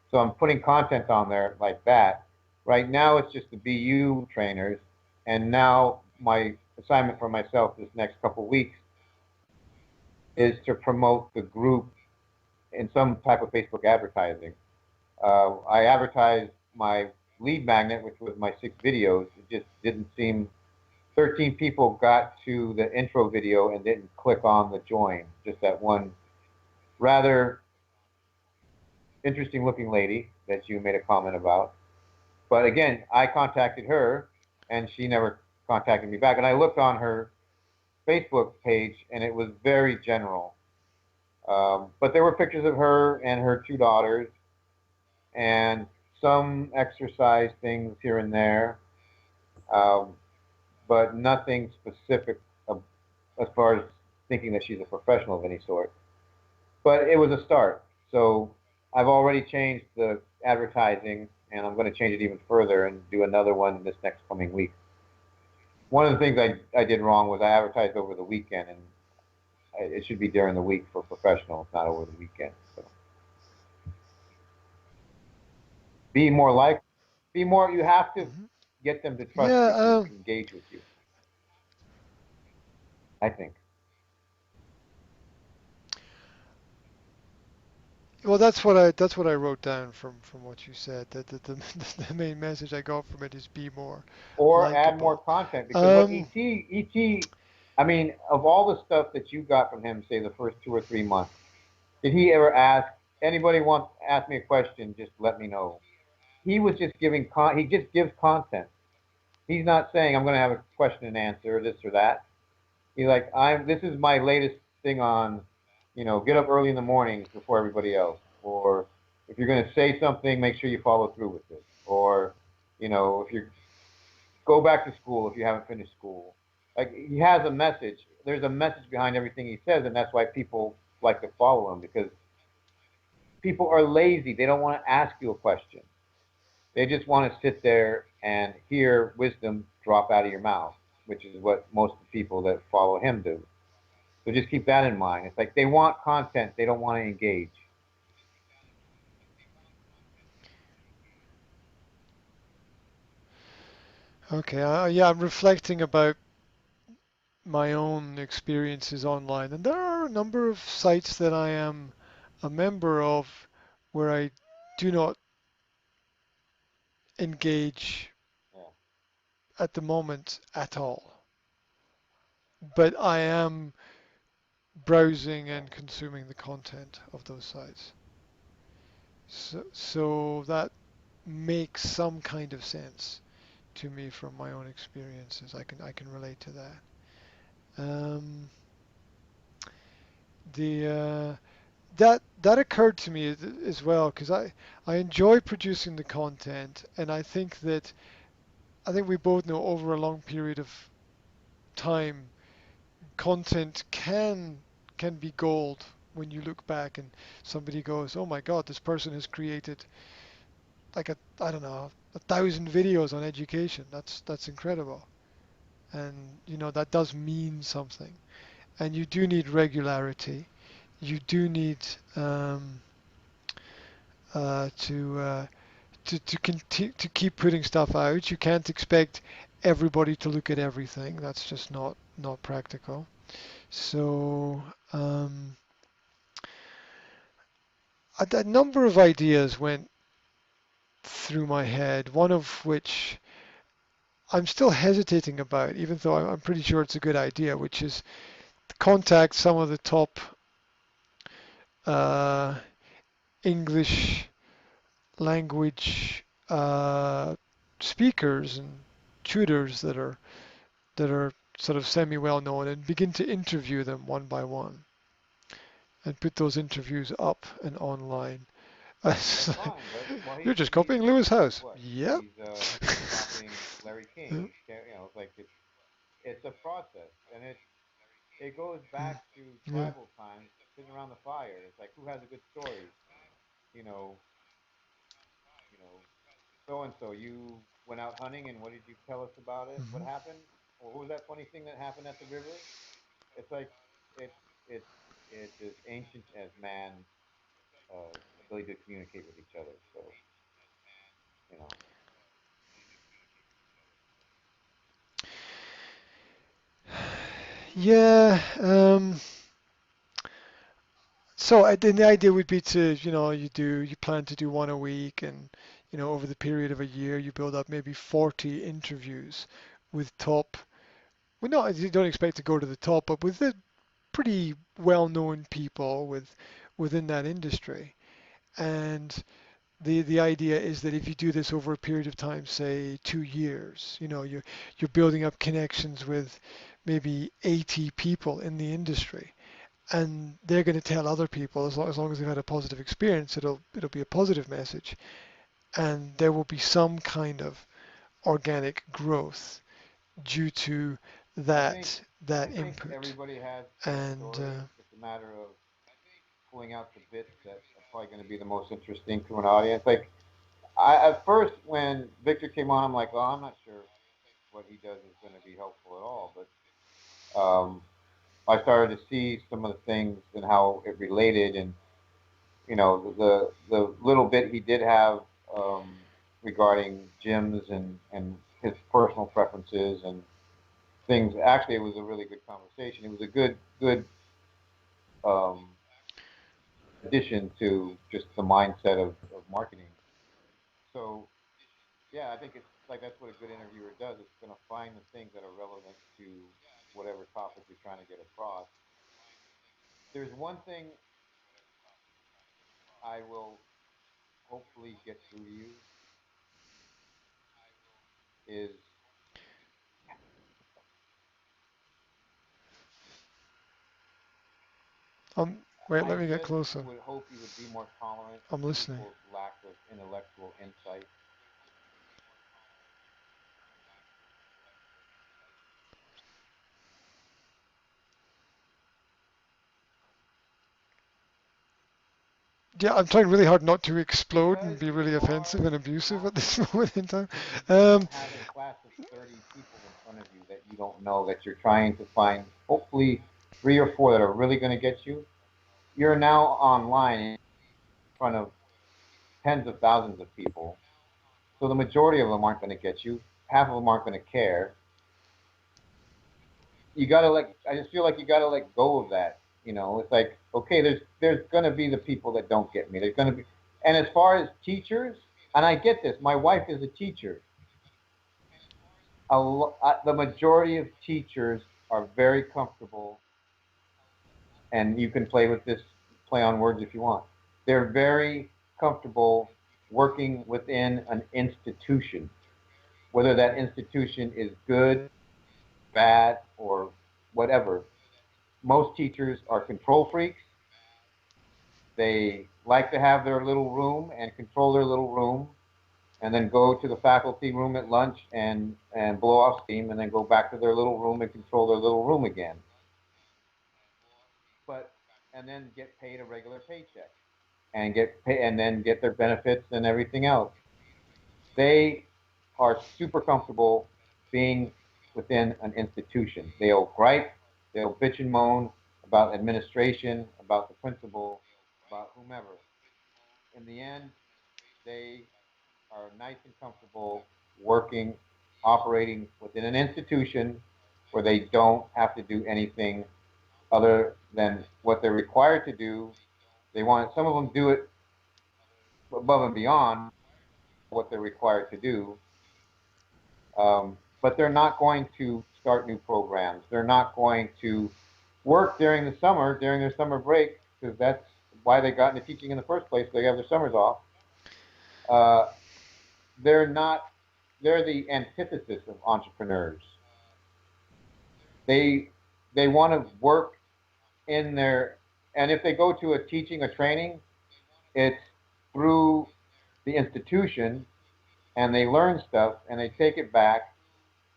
So I'm putting content on there like that. Right now it's just the BU trainers, and now my assignment for myself this next couple of weeks is to promote the group in some type of Facebook advertising. I advertised my lead magnet, which was my 6 videos. It just didn't seem. 13 people got to the intro video and didn't click on the join. Just that one rather interesting looking lady that you made a comment about. But again, I contacted her and she never contacted me back. And I looked on her Facebook page and it was very general. But there were pictures of her and her 2 daughters and some exercise things here and there, but nothing specific as far as thinking that she's a professional of any sort. But it was a start. So I've already changed the advertising, and I'm going to change it even further and do another one this next coming week. One of the things I did wrong was I advertised over the weekend, and it should be during the week for professionals, not over the weekend. So you have to get them to trust you to engage with you, I think. Well, that's what I wrote down from what you said. That the main message I got from it is be more Or add more likable. content because look, ET, I mean, of all the stuff that you got from him, say the first 2 or 3 months, did he ever ask anybody wants to ask me a question? Just let me know. He was just he just gives content. He's not saying I'm going to have a question and answer or this or that. He's like, this is my latest thing on, get up early in the mornings before everybody else. Or if you're going to say something, make sure you follow through with it. Or, if you go back to school if you haven't finished school. Like he has a message. There's a message behind everything he says, and that's why people like to follow him because people are lazy. They don't want to ask you a question. They just want to sit there and hear wisdom drop out of your mouth, which is what most of the people that follow him do. So just keep that in mind. It's like they want content. They don't want to engage. Okay, yeah, I'm reflecting about my own experiences online, and there are a number of sites that I am a member of where I do not engage at the moment at all. But I am browsing and consuming the content of those sites. So that makes some kind of sense to me from my own experiences. I can relate to that. Um, the that occurred to me as well because I enjoy producing the content, and I think we both know over a long period of time content can be gold when you look back and somebody goes, oh my God, this person has created like I don't know 1,000 videos on education. That's incredible, and that does mean something. And you do need regularity. You do need to to keep putting stuff out. You can't expect everybody to look at everything. That's just not practical. So a number of ideas went through my head, one of which I'm still hesitating about, even though I'm pretty sure it's a good idea, which is to contact some of the top uh, English language speakers and tutors that are sort of semi well known and begin to interview them one by one and put those interviews up and online. That's fine, but well, You're just he's copying Lewis House. what? Yep. He's copying Larry King. It's like it's a process, and it goes back to Yeah. tribal times, sitting around the fire. It's like who has a good story, you know, you know, so and so. You went out hunting, and what did you tell us about it? What Mhm. happened? Or what was that funny thing that happened at the river? It's like it's it's it's as ancient as man's ability to communicate with each other. So you know. Yeah. So then the idea would be to, you plan to do one a week, and over the period of a year, you build up maybe 40 interviews with top. Well, no, you don't expect to go to the top, but with the pretty well-known people within that industry. And the idea is that if you do this over a period of time, say 2 years, you're building up connections with maybe 80 people in the industry, and they're going to tell other people, as long as they've had a positive experience, it'll be a positive message, and there will be some kind of organic growth due to I think that I think input. everybody has a And story. It's a matter of pulling out the bits that are probably going to be the most interesting to an audience. Like at first, when Victor came on, I'm like, well, I'm not sure what he does is going to be helpful at all. But I started to see some of the things and how it related, and the little bit he did have um, regarding gyms and his personal preferences and things. Actually, it was a really good conversation. It was a good um, addition to just the mindset of marketing. So yeah, I think it's like that's what a good interviewer does. It's going to find the things that are relevant to whatever topic you're trying to get across. There's one thing I will hopefully get through to you is wait, I let me get just closer. would hope you would be more tolerant I'm of listening. people's lack of intellectual insight. Yeah, I'm trying really hard not to explode and Because be really you offensive are and abusive not at this moment in time. you Um, don't have a class of 30 people in front of you that you don't know that you're trying to find hopefully 3 or 4 that are really going to get you. You're now online in front of tens of thousands of people. So the majority of them aren't going to get you. Half of them aren't going to care. You got to I just feel like you got to let go of that. It's like, okay, there's going to be the people that don't get me. There's going to be, and as far as teachers, and I get this, my wife is a teacher. The majority of teachers are very comfortable, and you can play with this, play on words if you want. They're very comfortable working within an institution, whether that institution is good, bad, or whatever. Most teachers are control freaks. They like to have their little room and control their little room, and then go to the faculty room at lunch and blow off steam, and then go back to their little room and control their little room again. But and then get paid a regular paycheck and and then get their benefits and everything else. They are super comfortable being within an institution. They'll gripe, they'll bitch and moan about administration, about the principal, about whomever. In the end, they are nice and comfortable working, operating within an institution where they don't have to do anything other than what they're required to do. Some of them do it above and beyond, what they're required to do. But they're not going to start new programs. They're not going to work during the summer, during their summer break, because that's why they got into teaching in the first place. They have their summers off. They're not. They're the antithesis of entrepreneurs. They they want to work in their, and if they go to a teaching or training, it's through the institution, and they learn stuff and they take it back.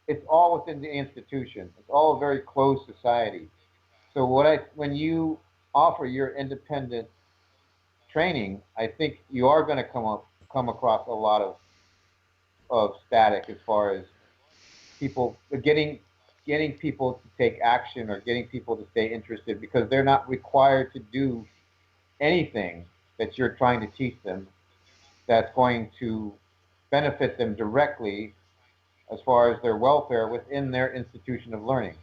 It's all within the institution. It's all a very closed society. So when you offer your independent training, I think you are going to come across a lot of static as far as people getting people to take action or getting people to stay interested, because they're not required to do anything that you're trying to teach them that's going to benefit them directly as far as their welfare within their institution of learning.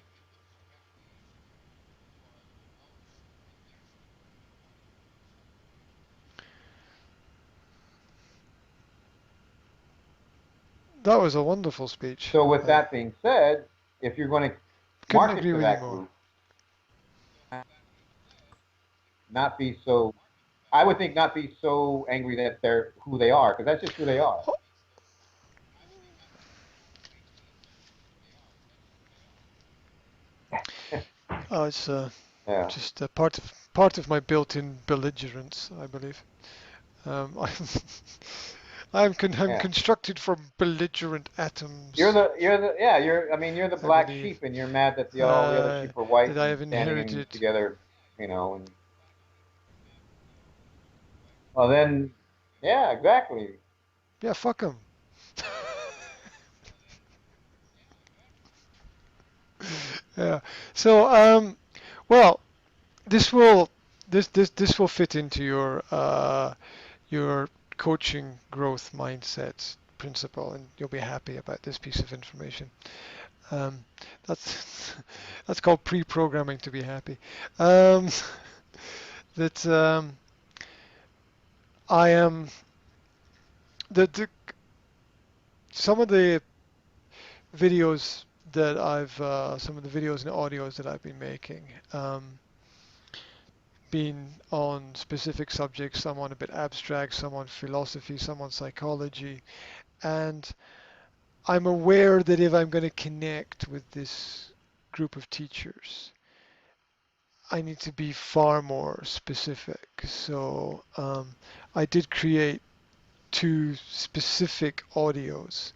That was a wonderful speech. So with that being said, if you're going to market to that group, not be so, I would think not be so angry that they're who they are, because that's just who they are. Oh, it's just a part of my built-in belligerence, I believe. I'm constructed from belligerent atoms. You're the black sheep, and you're mad that all the other sheep are white that I have standing together, And, well, then, yeah, exactly. Yeah, fuck them. Yeah. So, well, this will fit into your coaching growth mindset principle, and you'll be happy about this piece of information. That's that's called pre-programming to be happy. That I am some of the videos that some of the videos and audios that I've been making, been on specific subjects, some on a bit abstract, some on philosophy, some on psychology, and I'm aware that if I'm going to connect with this group of teachers, I need to be far more specific. So I did create 2 specific audios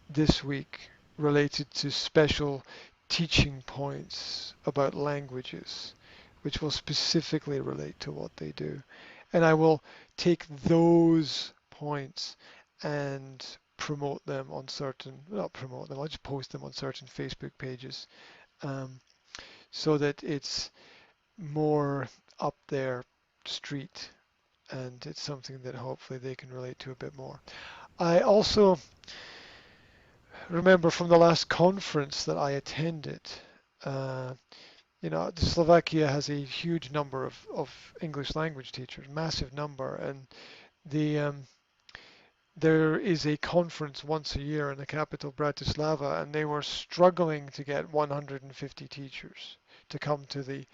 this week related to special teaching points about languages, which will specifically relate to what they do. And I will take those points and promote them on not promote them, I'll just post them on certain Facebook pages, so that it's more up their street, and it's something that hopefully they can relate to a bit more. I also remember from the last conference that I attended, Slovakia has a huge number of English language teachers, massive number, and there is a conference once a year in the capital, Bratislava, and they were struggling to get 150 teachers to come to the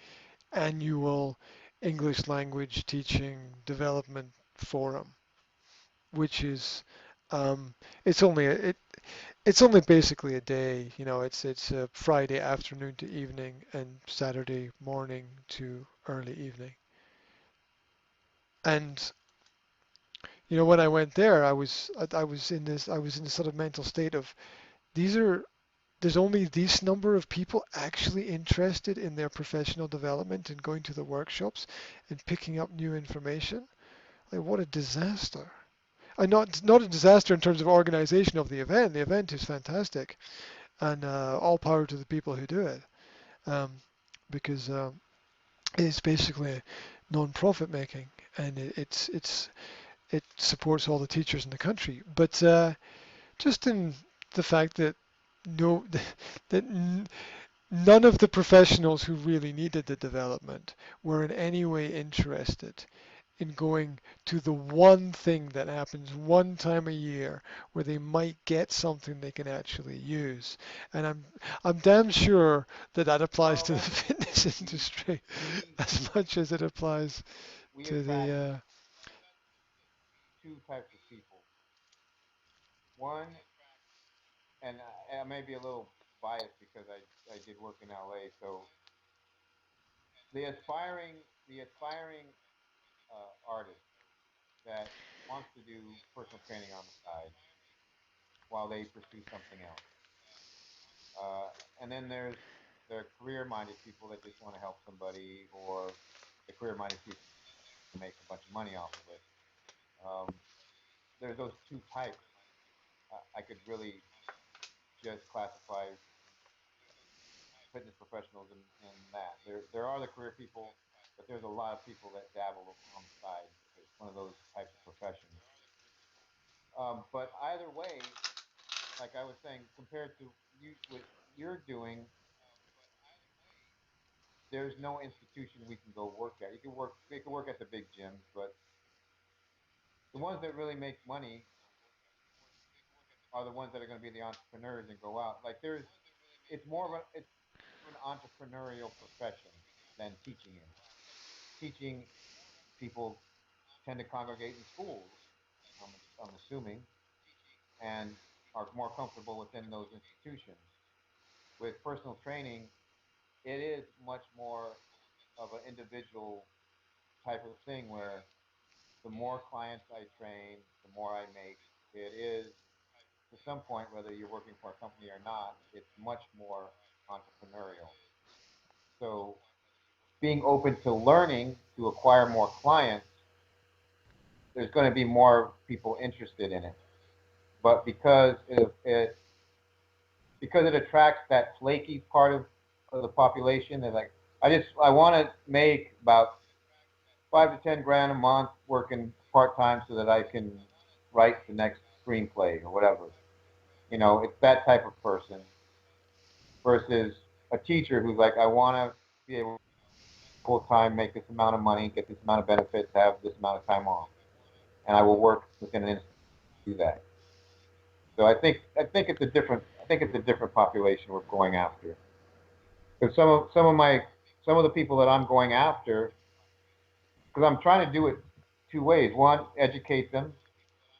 annual English language teaching development forum, which is it's only basically a day. It's a Friday afternoon to evening and Saturday morning to early evening. And when I went there, I was in this sort of mental state of there's only this number of people actually interested in their professional development and going to the workshops and picking up new information. Like, what a disaster. Not a disaster in terms of organization of the event. The event is fantastic, and all power to the people who do it, because it's basically non-profit making, and it supports all the teachers in the country. But just in the fact that none of the professionals who really needed the development were in any way interested in going to the one thing that happens one time a year where they might get something they can actually use. And I'm damn sure that that applies Well, to the that's fitness industry as much as it applies we to attract the two types of people. One, and I may be a little biased because I did work in LA, so the aspiring artist that wants to do personal training on the side while they pursue something else. And then there's the career-minded people that just want to help somebody, or the career-minded people who make a bunch of money off of it. Um, there's those two types. I could really just classify fitness professionals in that. There are the career people, but there's a lot of people that dabble on the side. It's one of those types of professions. But either way, like I was saying, compared to you, what you're doing, there's no institution we can go work at. We can work at the big gyms, but the ones that really make money are the ones that are going to be the entrepreneurs and go out. It's an entrepreneurial profession than teaching is. Teaching people tend to congregate in schools, I'm, I'm assuming, and are more comfortable within those institutions. With personal training, it is much more of an individual type of thing where the more clients I train, the more I make. It is, to some point, whether you're working for a company or not, it's much more entrepreneurial. So being open to learning to acquire more clients, there's going to be more people interested in it. But because it attracts that flaky part of the population, they're like, I want to make about 5 to 10 grand a month working part time so that I can write the next screenplay or whatever. It's that type of person versus a teacher who's like, I want to be able to full time, make this amount of money, get this amount of benefits, have this amount of time off, and I will work within an instant to do that. So I think it's a different population we're going after. Because some of the people that I'm going after, because I'm trying to do it two ways. One, educate them,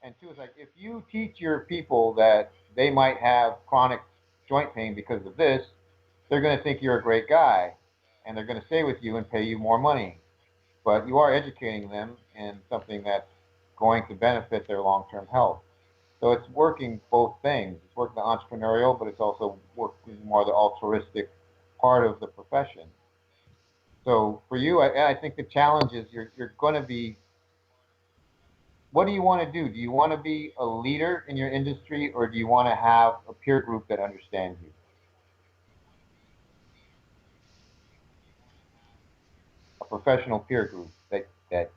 and two is like, if you teach your people that they might have chronic joint pain because of this, they're going to think you're a great guy, and they're going to stay with you and pay you more money. But you are educating them in something that's going to benefit their long-term health. So it's working both things. It's working the entrepreneurial, but it's also working more the altruistic part of the profession. So for you, I think the challenge is you're going to be. What do you want to do? Do you want to be a leader in your industry, or do you want to have a peer group that understands you? A professional peer group that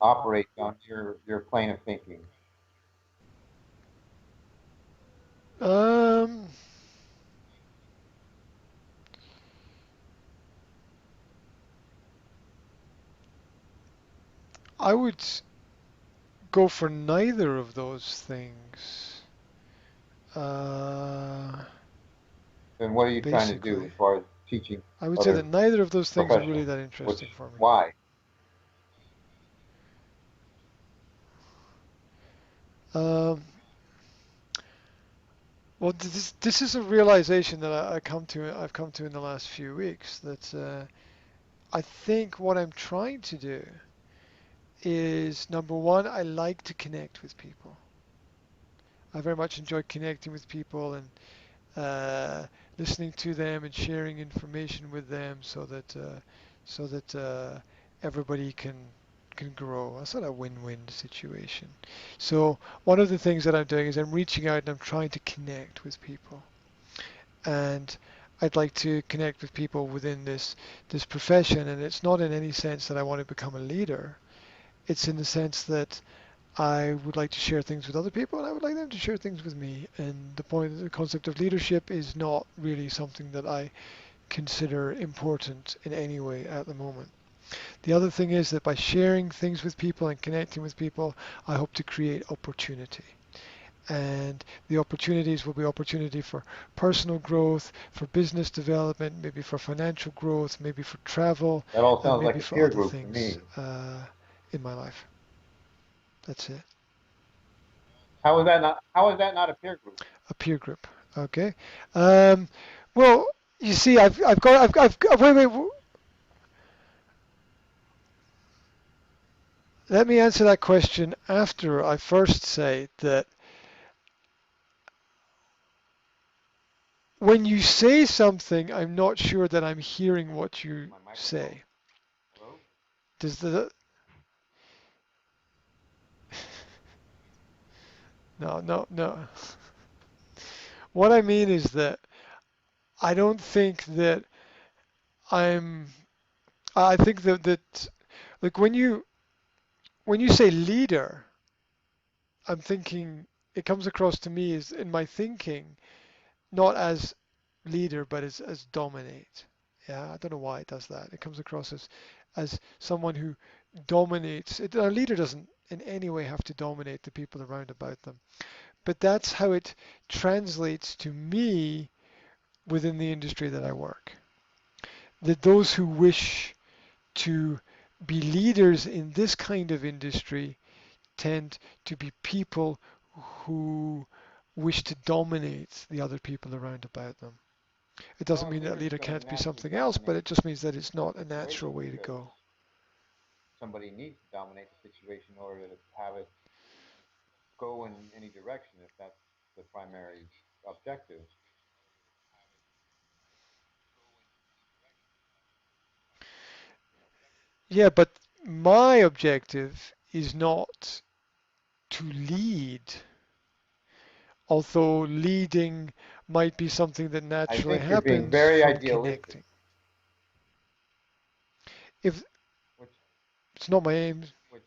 operates on your plane of thinking. um I would go for neither of those things. Uh, Then what are you trying to do Basically, as far as teaching I would say that other neither of those things are really professionals? that interesting Which for me. why? Um, well, this is a realization that I've come to in the last few weeks. That I think what I'm trying to do is, number one, I like to connect with people. I very much enjoy connecting with people and listening to them and sharing information with them so that everybody can grow. A sort of win-win situation. So one of the things that I'm doing is I'm reaching out and I'm trying to connect with people, and I'd like to connect with people within this profession. And it's not in any sense that I want to become a leader. It's in the sense that I would like to share things with other people, and I would like them to share things with me. And the concept of leadership is not really something that I consider important in any way at the moment. The other thing is that by sharing things with people and connecting with people, I hope to create opportunity. And the opportunities will be opportunity for personal growth, for business development, maybe for financial growth, maybe for travel, That all and sounds like maybe a for peer other group to things me. in my life. That's it. How is that not? How is that not a peer group? A peer group. Okay. Um, well, you see, wait. Let me answer that question after I first say that when you say something, I'm not sure that I'm hearing what you My microphone. say. Hello. Does the no. What I mean is that I don't think that I'm. I think that like when you say leader, I'm thinking it comes across to me as in my thinking not as leader but as dominate. Yeah, I don't know why it does that. It comes across as someone who dominates. A leader doesn't in any way have to dominate the people around about them. But that's how it translates to me within the industry that I work. That those who wish to be leaders in this kind of industry tend to be people who wish to dominate the other people around about them. It doesn't Well, mean that a leaders leader are going to can't be naturally something else, but dominate it just means that it's not a natural situation way to because go. somebody needs to dominate the situation in order to have it go in any direction if that's the primary objective. Yeah, but my objective is not to lead, although leading might be something that I naturally think you're being happens very from idealistic, connecting. If which it's not my aim, which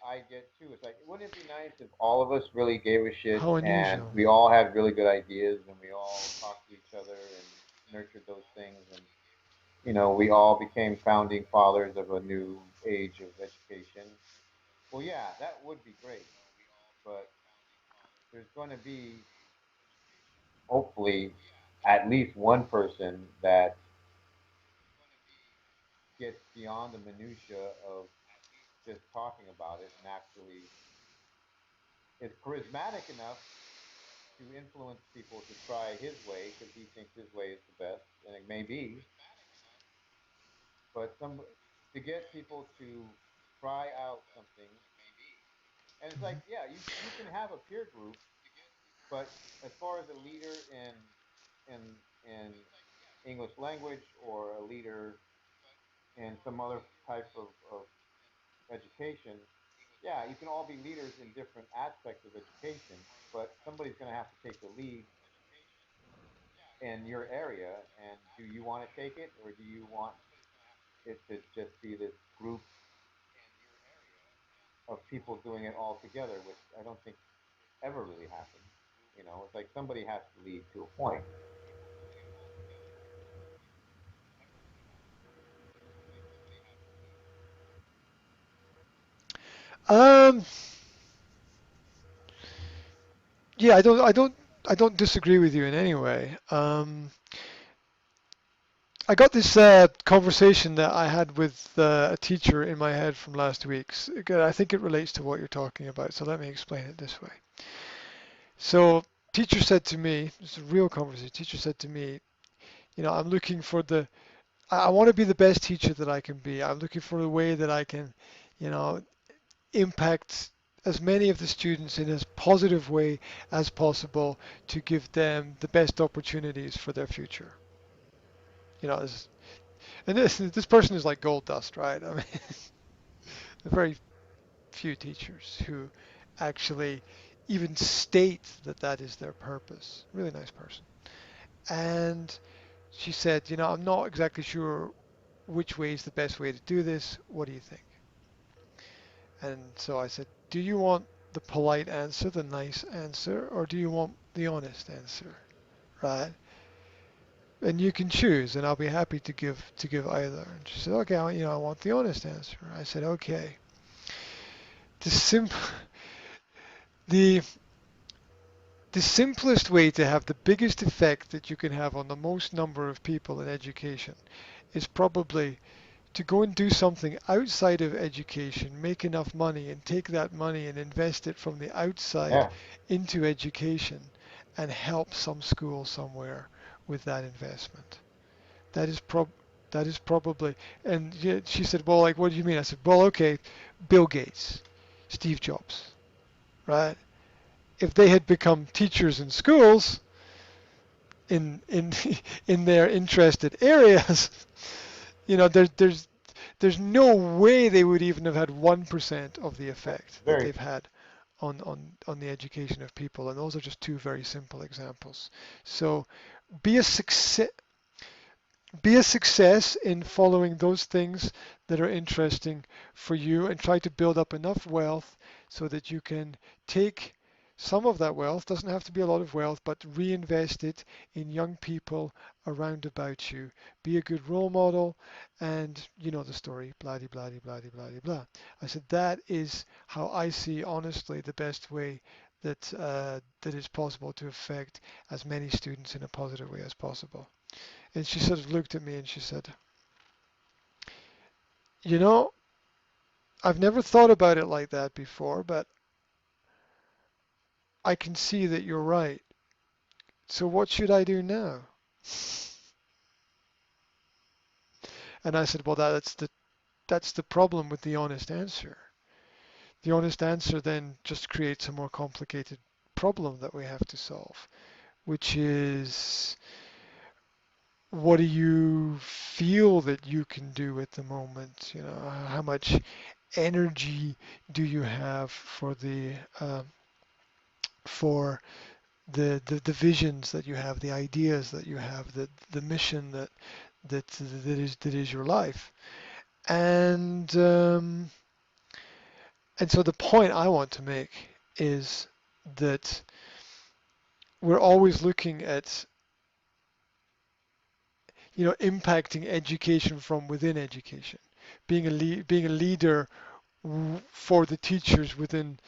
I get too. It's like, wouldn't it be nice if all of us really gave a shit how and unusual. we all had really good ideas and we all talked to each other and nurtured those things and we all became founding fathers of a new age of education. Well, yeah, that would be great, but there's going to be hopefully at least one person that gets beyond the minutia of just talking about it and actually is charismatic enough to influence people to try his way because he thinks his way is the best, and it may be, but some to get people to try out something, and it's like, Mhm. yeah, you can have a peer group, but as far as a leader in English language or a leader in some other type of education, yeah, you can all be leaders in different aspects of education, but somebody's going to have to take the lead in your area. And do you want to take it, or do you want it to just be this group of people doing it all together, which I don't think ever really happens? It's like somebody has to lead to a point. Um, yeah, I don't disagree with you in any way. I got this conversation that I had with a teacher in my head from last week. Again, I think it relates to what you're talking about, so let me explain it this way. So, teacher said to me, it's a real conversation. Teacher said to me, I'm looking for I want to be the best teacher that I can be. I'm looking for a way that I can, you know, impact as many of the students in as positive way as possible to give them the best opportunities for their future. You know, and this person is like gold dust, right? I mean, very few teachers who actually even state that that is their purpose. Really nice person. And she said, I'm not exactly sure which way is the best way to do this. What do you think? And so I said, do you want the polite answer, the nice answer, or do you want the honest answer? Right? and you can choose, and I'll be happy to give either. And she said, okay, I want the honest answer. I said, okay. The sim the the simplest way to have the biggest effect that you can have on the most number of people in education is probably to go and do something outside of education, make enough money, and take that money and invest it from the outside Yeah. into education and help some school somewhere with that investment. That is probably, and she said, well, like, what do you mean? I said, well, okay, Bill Gates, Steve Jobs, right? If they had become teachers in schools in in their interested areas, there's no way they would even have had 1% of the That's effect that very they've had on the education of people. And those are just two very simple examples. So be a success. Be a success in following those things that are interesting for you and try to build up enough wealth so that you can take some of that wealth, doesn't have to be a lot of wealth, but reinvest it in young people around about you. Be a good role model, and you know the story, blah de blah de blah de blah de blah. I said that is how I see honestly the best way that is possible to affect as many students in a positive way as possible. And she sort of looked at me and she said, you know, I've never thought about it like that before, but I can see that you're right. So what should I do now? And I said, well, that's the problem with the honest answer. The honest answer then just creates a more complicated problem that we have to solve, which is what do you feel that you can do at the moment? How much energy do you have for the visions that you have, the ideas that you have, the mission that is your life. And so the point I want to make is that we're always looking at impacting education from within education, being a leader for the teachers within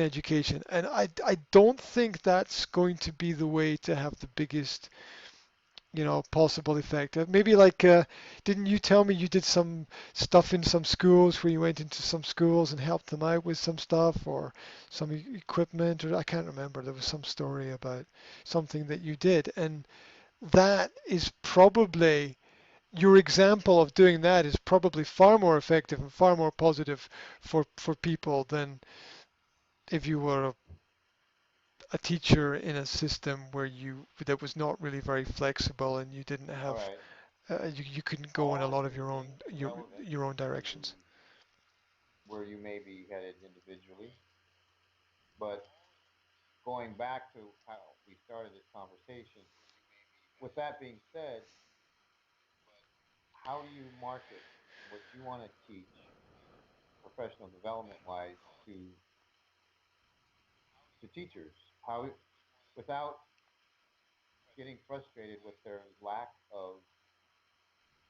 education. And I don't think that's going to be the way to have the biggest possible effect. Maybe like, didn't you tell me you did some stuff in some schools where you went into some schools and helped them out with some stuff or some equipment, or I can't remember. There was some story about something that you did, and that is probably your example of doing that is probably far more effective and far more positive for people than if you were a teacher in a system where you that was not really very flexible and you didn't all have right. you couldn't go in a All lot of of these your own things are your relevant your own to directions. where you may be headed individually. But going back to how we started this conversation, with that being said, how do you market what you want to teach professional development wise to teachers? How without getting frustrated with their lack of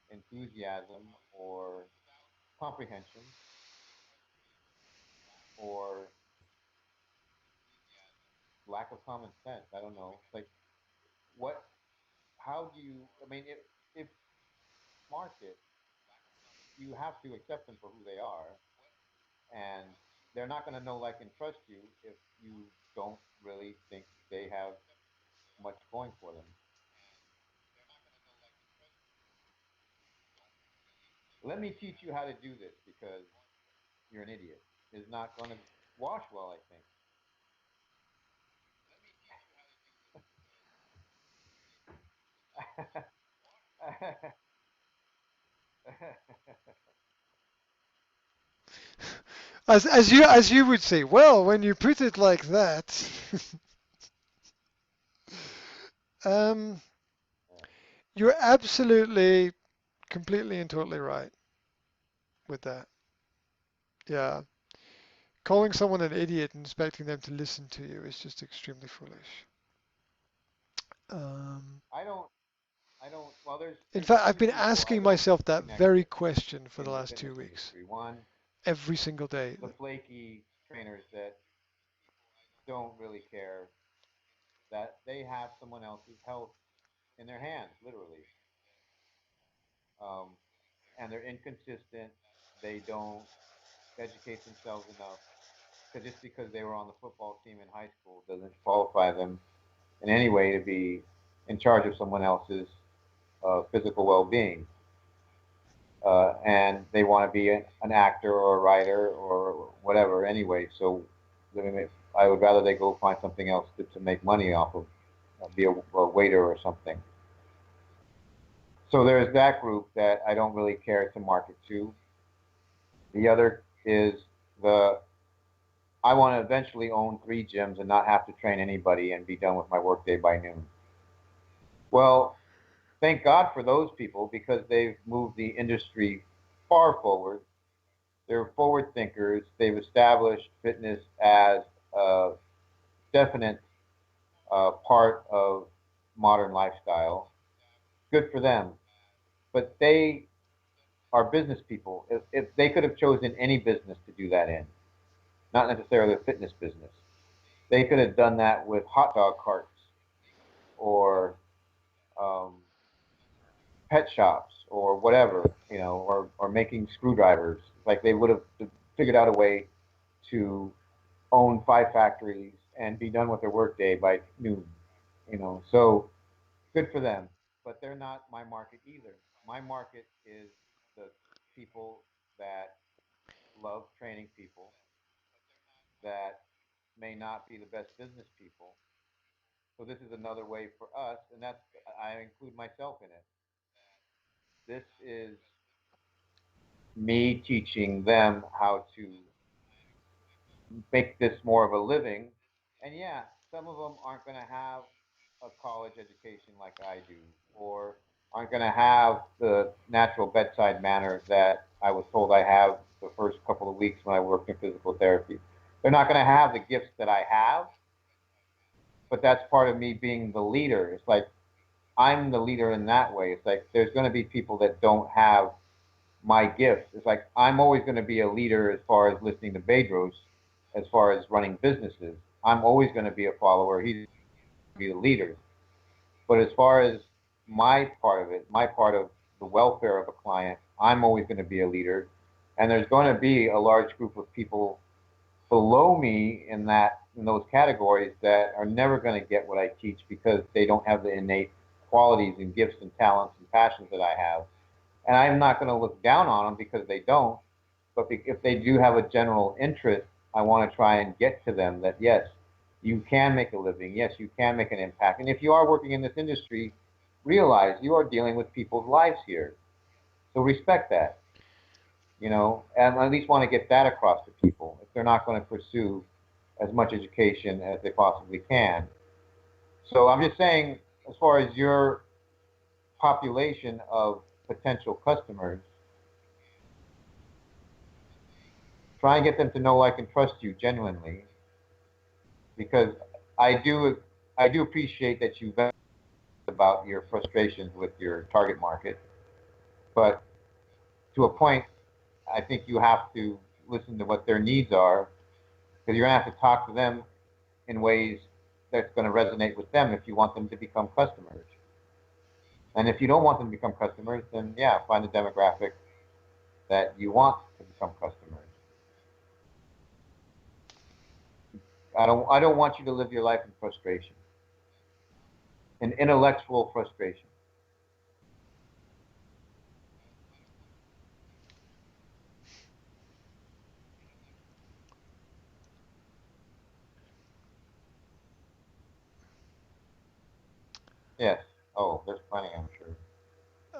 enthusiasm or comprehension or lack of common sense. I don't know. Like what how do you I mean if market, you have to accept them for who they are, and they're not going to know, like, and trust you if you don't really think they have much going for them. Let me teach you how to do this because you're an idiot is not going to wash well, I think. As you would say, well, when you put it like that, um, Yeah. you're absolutely, completely and totally right with that. Yeah, calling someone an idiot and expecting them to listen to you is just extremely foolish. Um, I don't I don't. Well, In there's fact, I've two been people I asking don't myself that connect very with question for the in the last fitness 2 weeks, industry. One, every single day. the flaky trainers that don't really care that they have someone else's health in their hands, literally, um, and they're inconsistent. They don't educate themselves enough. Because just because they were on the football team in high school doesn't qualify them in any way to be in charge of someone else's physical well-being. And they want to be an actor or a writer or whatever anyway. So I would rather they go find something else to make money off of, be a waiter or something. So there's that group that I don't really care to market to. The other is the I want to eventually own 3 gyms and not have to train anybody and be done with my workday by noon. Well, thank God for those people because they've moved the industry far forward. They're forward thinkers. They've established fitness as a definite part of modern lifestyle. Good for them. But they are business people. If they could have chosen any business to do that in, not necessarily a fitness business, they could have done that with hot dog carts or um, pet shops or whatever, or making screwdrivers. Like they would have figured out a way to own 5 factories and be done with their workday by noon. So good for them, but they're not my market either. My market is the people that love training people that may not be the best business people. So this is another way for us, and that's I include myself in it. This is me teaching them how to make this more of a living. And yeah, some of them aren't going to have a college education like I do, or aren't going to have the natural bedside manner that I was told I have the first couple of weeks when I worked in physical therapy. They're not going to have the gifts that I have, but that's part of me being the leader. It's like I'm the leader in that way. It's like there's going to be people that don't have my gifts. It's like I'm always going to be a leader as far as listening to Bedros, as far as running businesses. I'm always going to be a follower. He's going to be the leader. But as far as my part of it, my part of the welfare of a client, I'm always going to be a leader. And there's going to be a large group of people below me in those categories that are never going to get what I teach because they don't have the innate qualities and gifts and talents and passions that I have. And I'm not going to look down on them because they don't. But if they do have a general interest, I want to try and get to them that yes, you can make a living. Yes, you can make an impact. And if you are working in this industry, realize you are dealing with people's lives here. So respect that, and I at least want to get that across to people if they're not going to pursue as much education as they possibly can. So I'm just saying, as far as your population of potential customers, try and get them to know, like, and trust you genuinely, because I do I do appreciate that you vent about your frustrations with your target market, but to a point, I think you have to listen to what their needs are, because you're gonna have to talk to them in ways that's going to resonate with them if you want them to become customers. And if you don't want them to become customers, then yeah, find a demographic that you want to become customers. I don't want you to live your life in frustration, in intellectual frustration. Yes. Oh, there's plenty, I'm sure.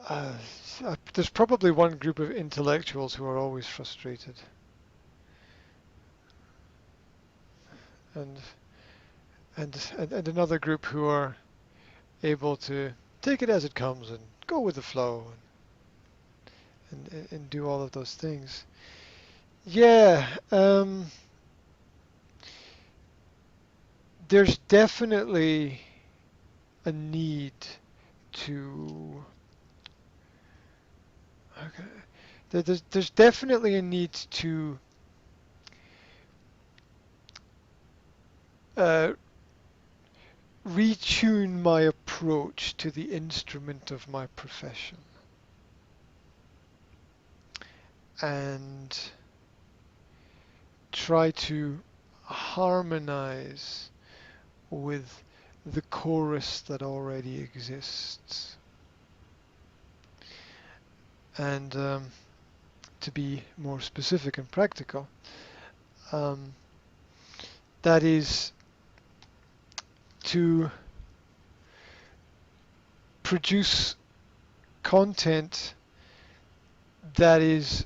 Uh, there's probably one group of intellectuals who are always frustrated, and and another group who are able to take it as it comes and go with the flow and do all of those things. Yeah, there's definitely a need to okay, there's definitely a need to uh, retune my approach to the instrument of my profession and try to harmonize with the chorus that already exists. And to be more specific and practical, um, that is to produce content that is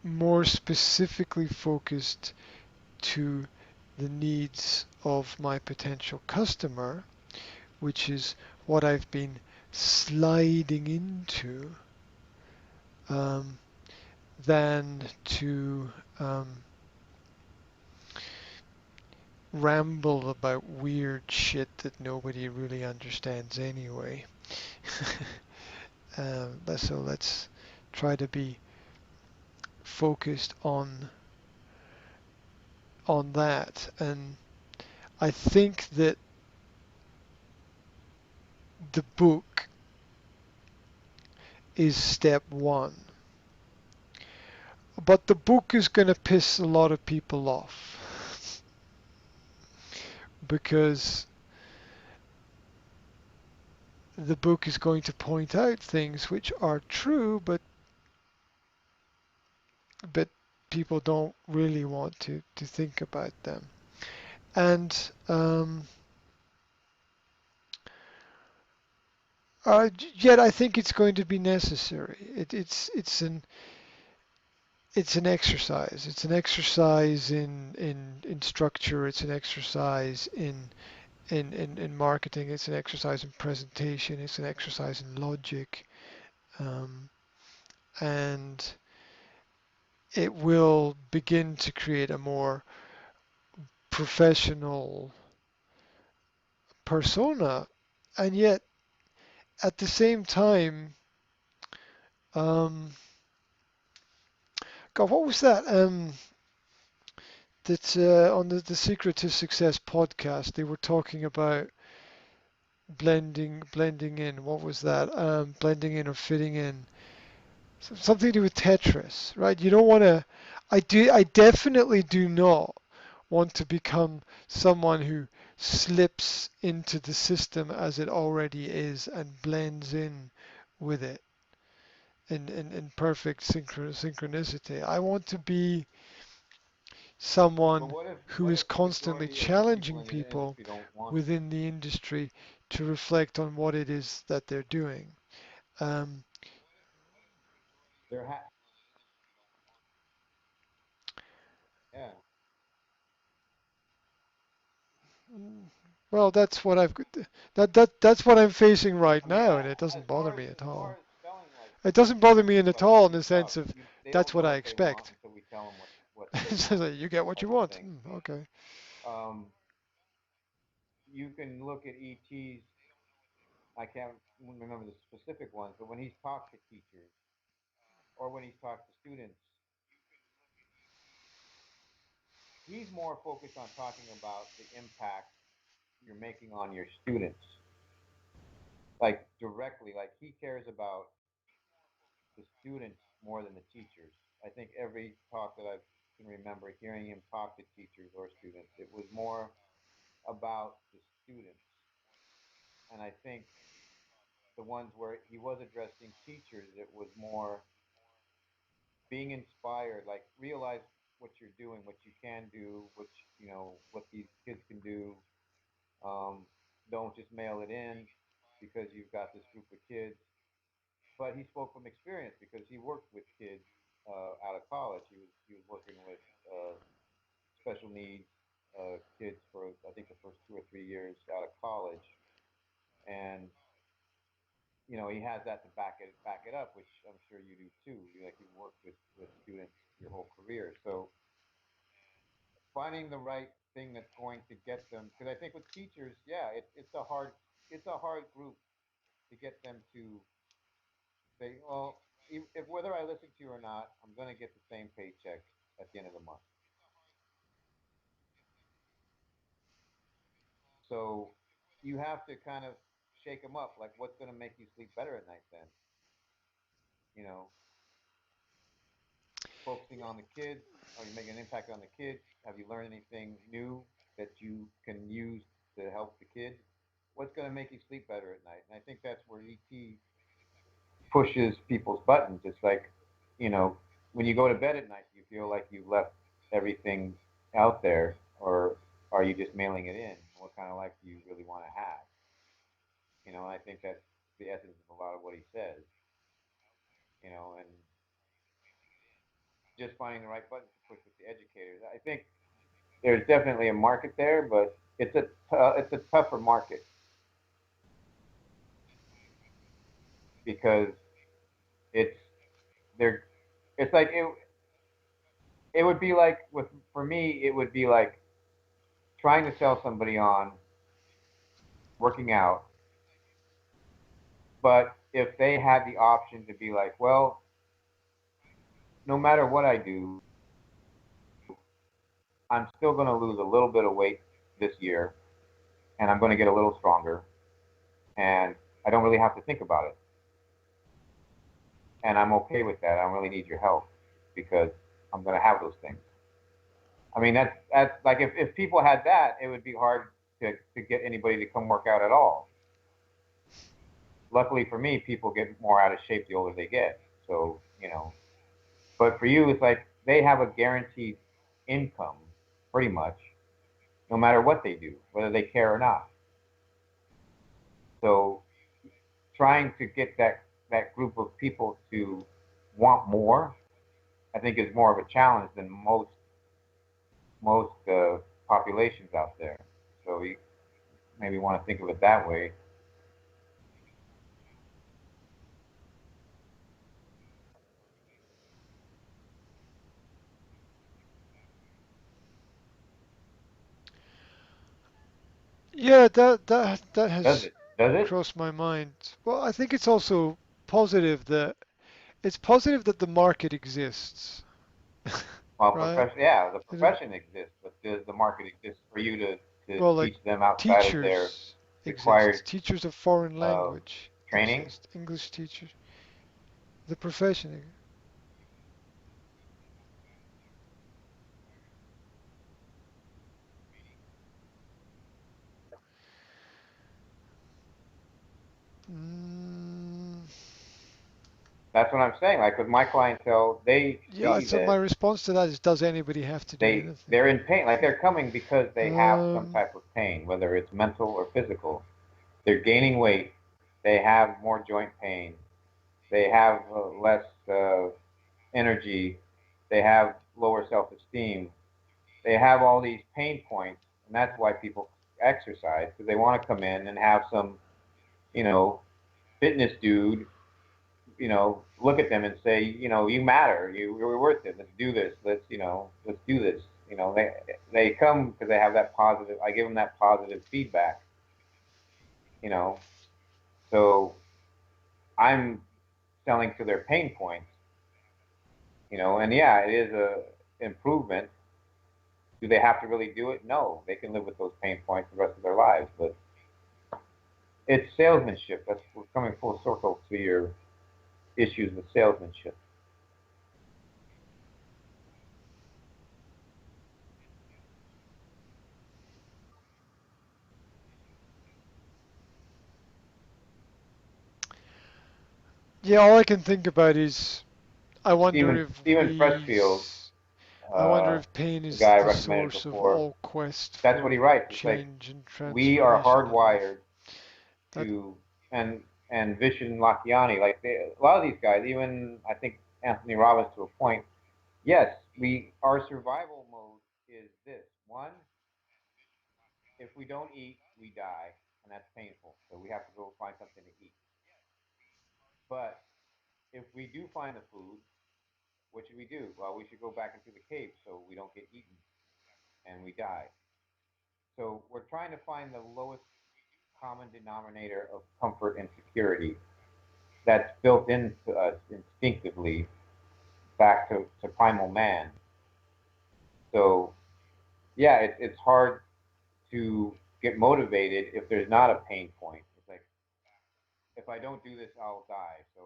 more specifically focused to the needs of my potential customer, which is what I've been sliding into, um, than to ramble about weird shit that nobody really understands anyway. So let's try to be focused on that, and I think that the book is step one. But the book is going to piss a lot of people off because the book is going to point out things which are true, but people don't really want to think about them. And yet I think it's going to be necessary. It's an exercise. It's an exercise in structure. It's an exercise in marketing. It's an exercise in presentation. It's an exercise in logic. Um, and it will begin to create a more professional persona. And yet, at the same time, um, God, what was that? That on the Secret to Success podcast, they were talking about blending in. What was that? Blending in or fitting in. Something to do with Tetris, right? You don't want to. I definitely do not want to become someone who slips into the system as it already is and blends in with it in perfect synchronicity. I want to be But someone what if who is the constantly majority of the people challenging in the people industry don't want to? within the industry to reflect on what it is that they're doing. Um, They're yeah. well, that's what I'm facing right I mean, now, and it as doesn't bother far as me at as far all. as selling like It doesn't bother me at like all in free the stuff, sense of they don't that's what know I what they want expect. until we tell them what they It's want, like, you get what you type of want. thing. Okay. Um, you can look at ET's. I can't remember the specific ones, but when he's talked to teachers or when he's talked to students, he's more focused on talking about the impact you're making on your students, like directly. Like he cares about the students more than the teachers. I think every talk that I can remember hearing him talk to teachers or students, it was more about the students. And I think the ones where he was addressing teachers, it was more being inspired, like realize what you're doing, what you can do, what these kids can do. Um, don't just mail it in because you've got this group of kids. But he spoke from experience because he worked with kids out of college. He was working with special needs kids for I think the first 2 or 3 years out of college, and he has that to back it up, which I'm sure you do too. You worked with students your whole career, so finding the right thing that's going to get them. Because I think with teachers, yeah, it's a hard group to get them to say, well, if whether I listen to you or not, I'm going to get the same paycheck at the end of the month. So you have to kind of shake them up. Like, what's going to make you sleep better at night then? You know, focusing on the kids. Are you making an impact on the kids? Have you learned anything new that you can use to help the kids? What's going to make you sleep better at night? And I think that's where ET pushes people's buttons. It's like, you know, when you go to bed at night, do you feel like you've left everything out there, or are you just mailing it in? What kind of life do you really want to have? You know, and I think that's the essence of a lot of what he says. You know, and just finding the right buttons to push with the educators. I think there's definitely a market there, but it's a tougher market because it's there. It's like it would be like with for me it would be like trying to sell somebody on working out, but if they had the option to be like, well, no matter what I do, I'm still going to lose a little bit of weight this year, and I'm going to get a little stronger, and I don't really have to think about it, and I'm okay with that. I don't really need your help because I'm going to have those things. I mean, that's like if people had that, it would be hard to get anybody to come work out at all. Luckily for me, people get more out of shape the older they get. So, you know, but for you, it's like they have a guaranteed income pretty much, no matter what they do, whether they care or not. So trying to get that group of people to want more, I think is more of a challenge than most populations out there. So you maybe want to think of it that way. Yeah, that Does has it? Does it? crossed my mind. Well, I think it's also positive that it's positive that the market exists, Well, right? yeah, the It- profession exists, but does the market exist for you to Well, like teach them outside of their teachers required exist, teachers of foreign uh, language training? exist, English teachers, the profession. Mm, That's what I'm saying. Like with my clientele, they yeah, see so my that response to that is, does anybody have to do anything? they're in pain. Like they're coming because they have some Um, type of pain, whether it's mental or physical. They're gaining weight. They have more joint pain. They have less energy. They have lower self-esteem. They have all these pain points, and that's why people exercise because they want to come in and have some, you know, fitness dude, you know, look at them and say, you know, you matter, you're worth it. Let's do this. Let's do this. You know, they come because they have that positive. I give them that positive feedback. You know, so I'm selling to their pain points. You know, and yeah, it is a improvement. Do they have to really do it? No, they can live with those pain points the rest of their lives. But it's salesmanship. That's we're coming full circle to your issues with salesmanship. yeah, all I can think about is I wonder Stephen if Stephen we, Freshfield, I wonder uh, if pain the is guy I the recommended source of before, all quest that's what he for writes. It's like change and we are transformation in life. hardwired That, to and Vishen Lakhiani, like a lot of these guys, even I think Anthony Robbins to a point. Yes, we our survival mode is this one: if we don't eat, we die, and that's painful. So we have to go find something to eat. But if we do find the food, what should we do? Well, we should go back into the cave so we don't get eaten and we die. So we're trying to find the lowest common denominator of comfort and security that's built into us instinctively back to primal man. So yeah, it's hard to get motivated if there's not a pain point. It's like if I don't do this, I'll die. So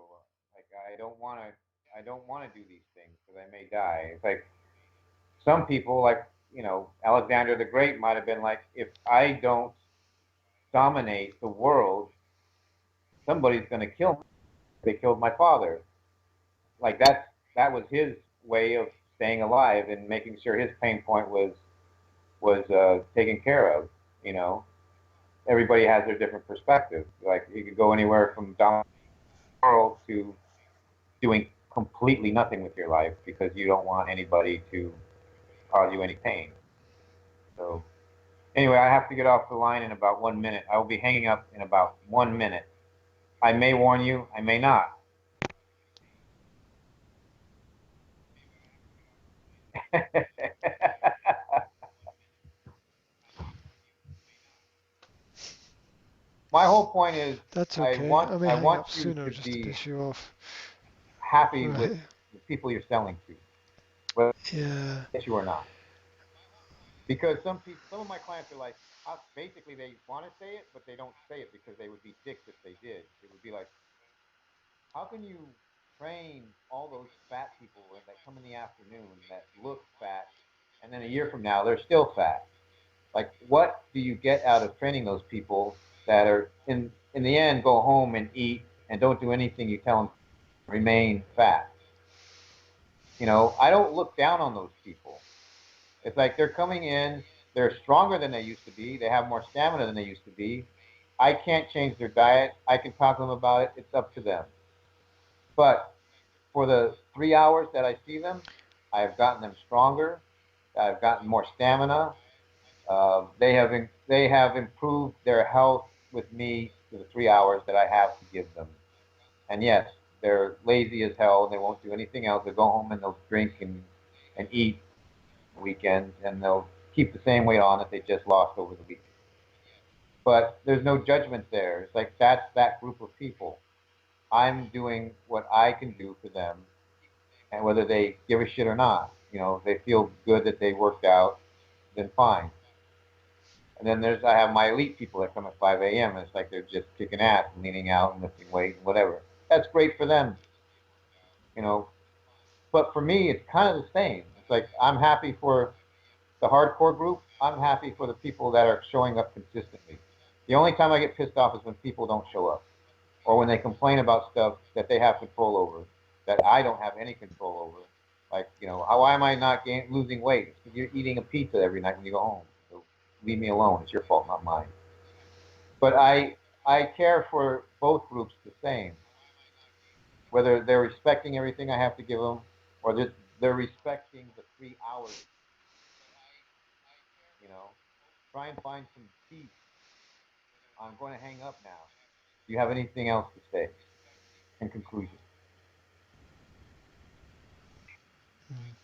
like I don't want to do these things because I may die. It's like some people, like Alexander the Great, might have been like, if I don't dominate the world, somebody's going to kill me. They killed my father. Like that was his way of staying alive and making sure his pain point was taken care of. You know, everybody has their different perspectives. Like you could go anywhere from dominating the world to doing completely nothing with your life because you don't want anybody to cause you any pain. So anyway, I have to get off the line in about 1 minute. I will be hanging up in about 1 minute. I may warn you, I may not. My whole point is That's I okay. want I may I hang want up you sooner to just to be piss you off. happy with Right. the people you're selling to, whether Yeah. it's you or not. Because some of my clients are like, basically they want to say it, but they don't say it because they would be dicks if they did. It would be like, how can you train all those fat people that come in the afternoon that look fat, and then a year from now they're still fat? Like, what do you get out of training those people that are in the end go home and eat and don't do anything you tell them, remain fat? I don't look down on those people. It's like they're coming in, they're stronger than they used to be, they have more stamina than they used to be. I can't change their diet. I can talk to them about it. It's up to them. But for the 3 hours that I see them, I have gotten them stronger. I've gotten more stamina. They have improved their health with me for the 3 hours that I have to give them. And yes, they're lazy as hell and they won't do anything else. They'll go home and they'll drink and eat weekends and they'll keep the same weight on that they just lost over the weekend. But there's no judgment there. It's like that's that group of people. I'm doing what I can do for them, and whether they give a shit or not, if they feel good that they worked out, then fine. And then I have my elite people that come at 5 a.m. and it's like they're just kicking ass and leaning out and lifting weight and whatever. That's great for them, you know. But for me, it's kind of the same. It's like I'm happy for the hardcore group. I'm happy for the people that are showing up consistently. The only time I get pissed off is when people don't show up, or when they complain about stuff that they have control over that I don't have any control over. Like, why am I not losing weight? It's because you're eating a pizza every night when you go home. So leave me alone. It's your fault, not mine. But I care for both groups the same, whether they're respecting everything I have to give them, or they're respecting the 3 hours. You know, try and find some peace. I'm going to hang up now. Do you have anything else to say in conclusion? Mm.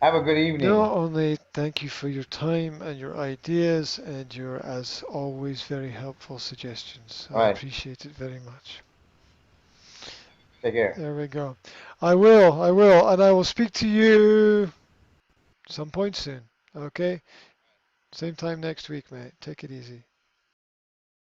Have a good evening. No, only thank you for your time and your ideas and your, as always, very helpful suggestions. All I right. appreciate it very much. Take care. There we go. I will, and I will speak to you some point soon. Okay? Same time next week, mate. Take it easy.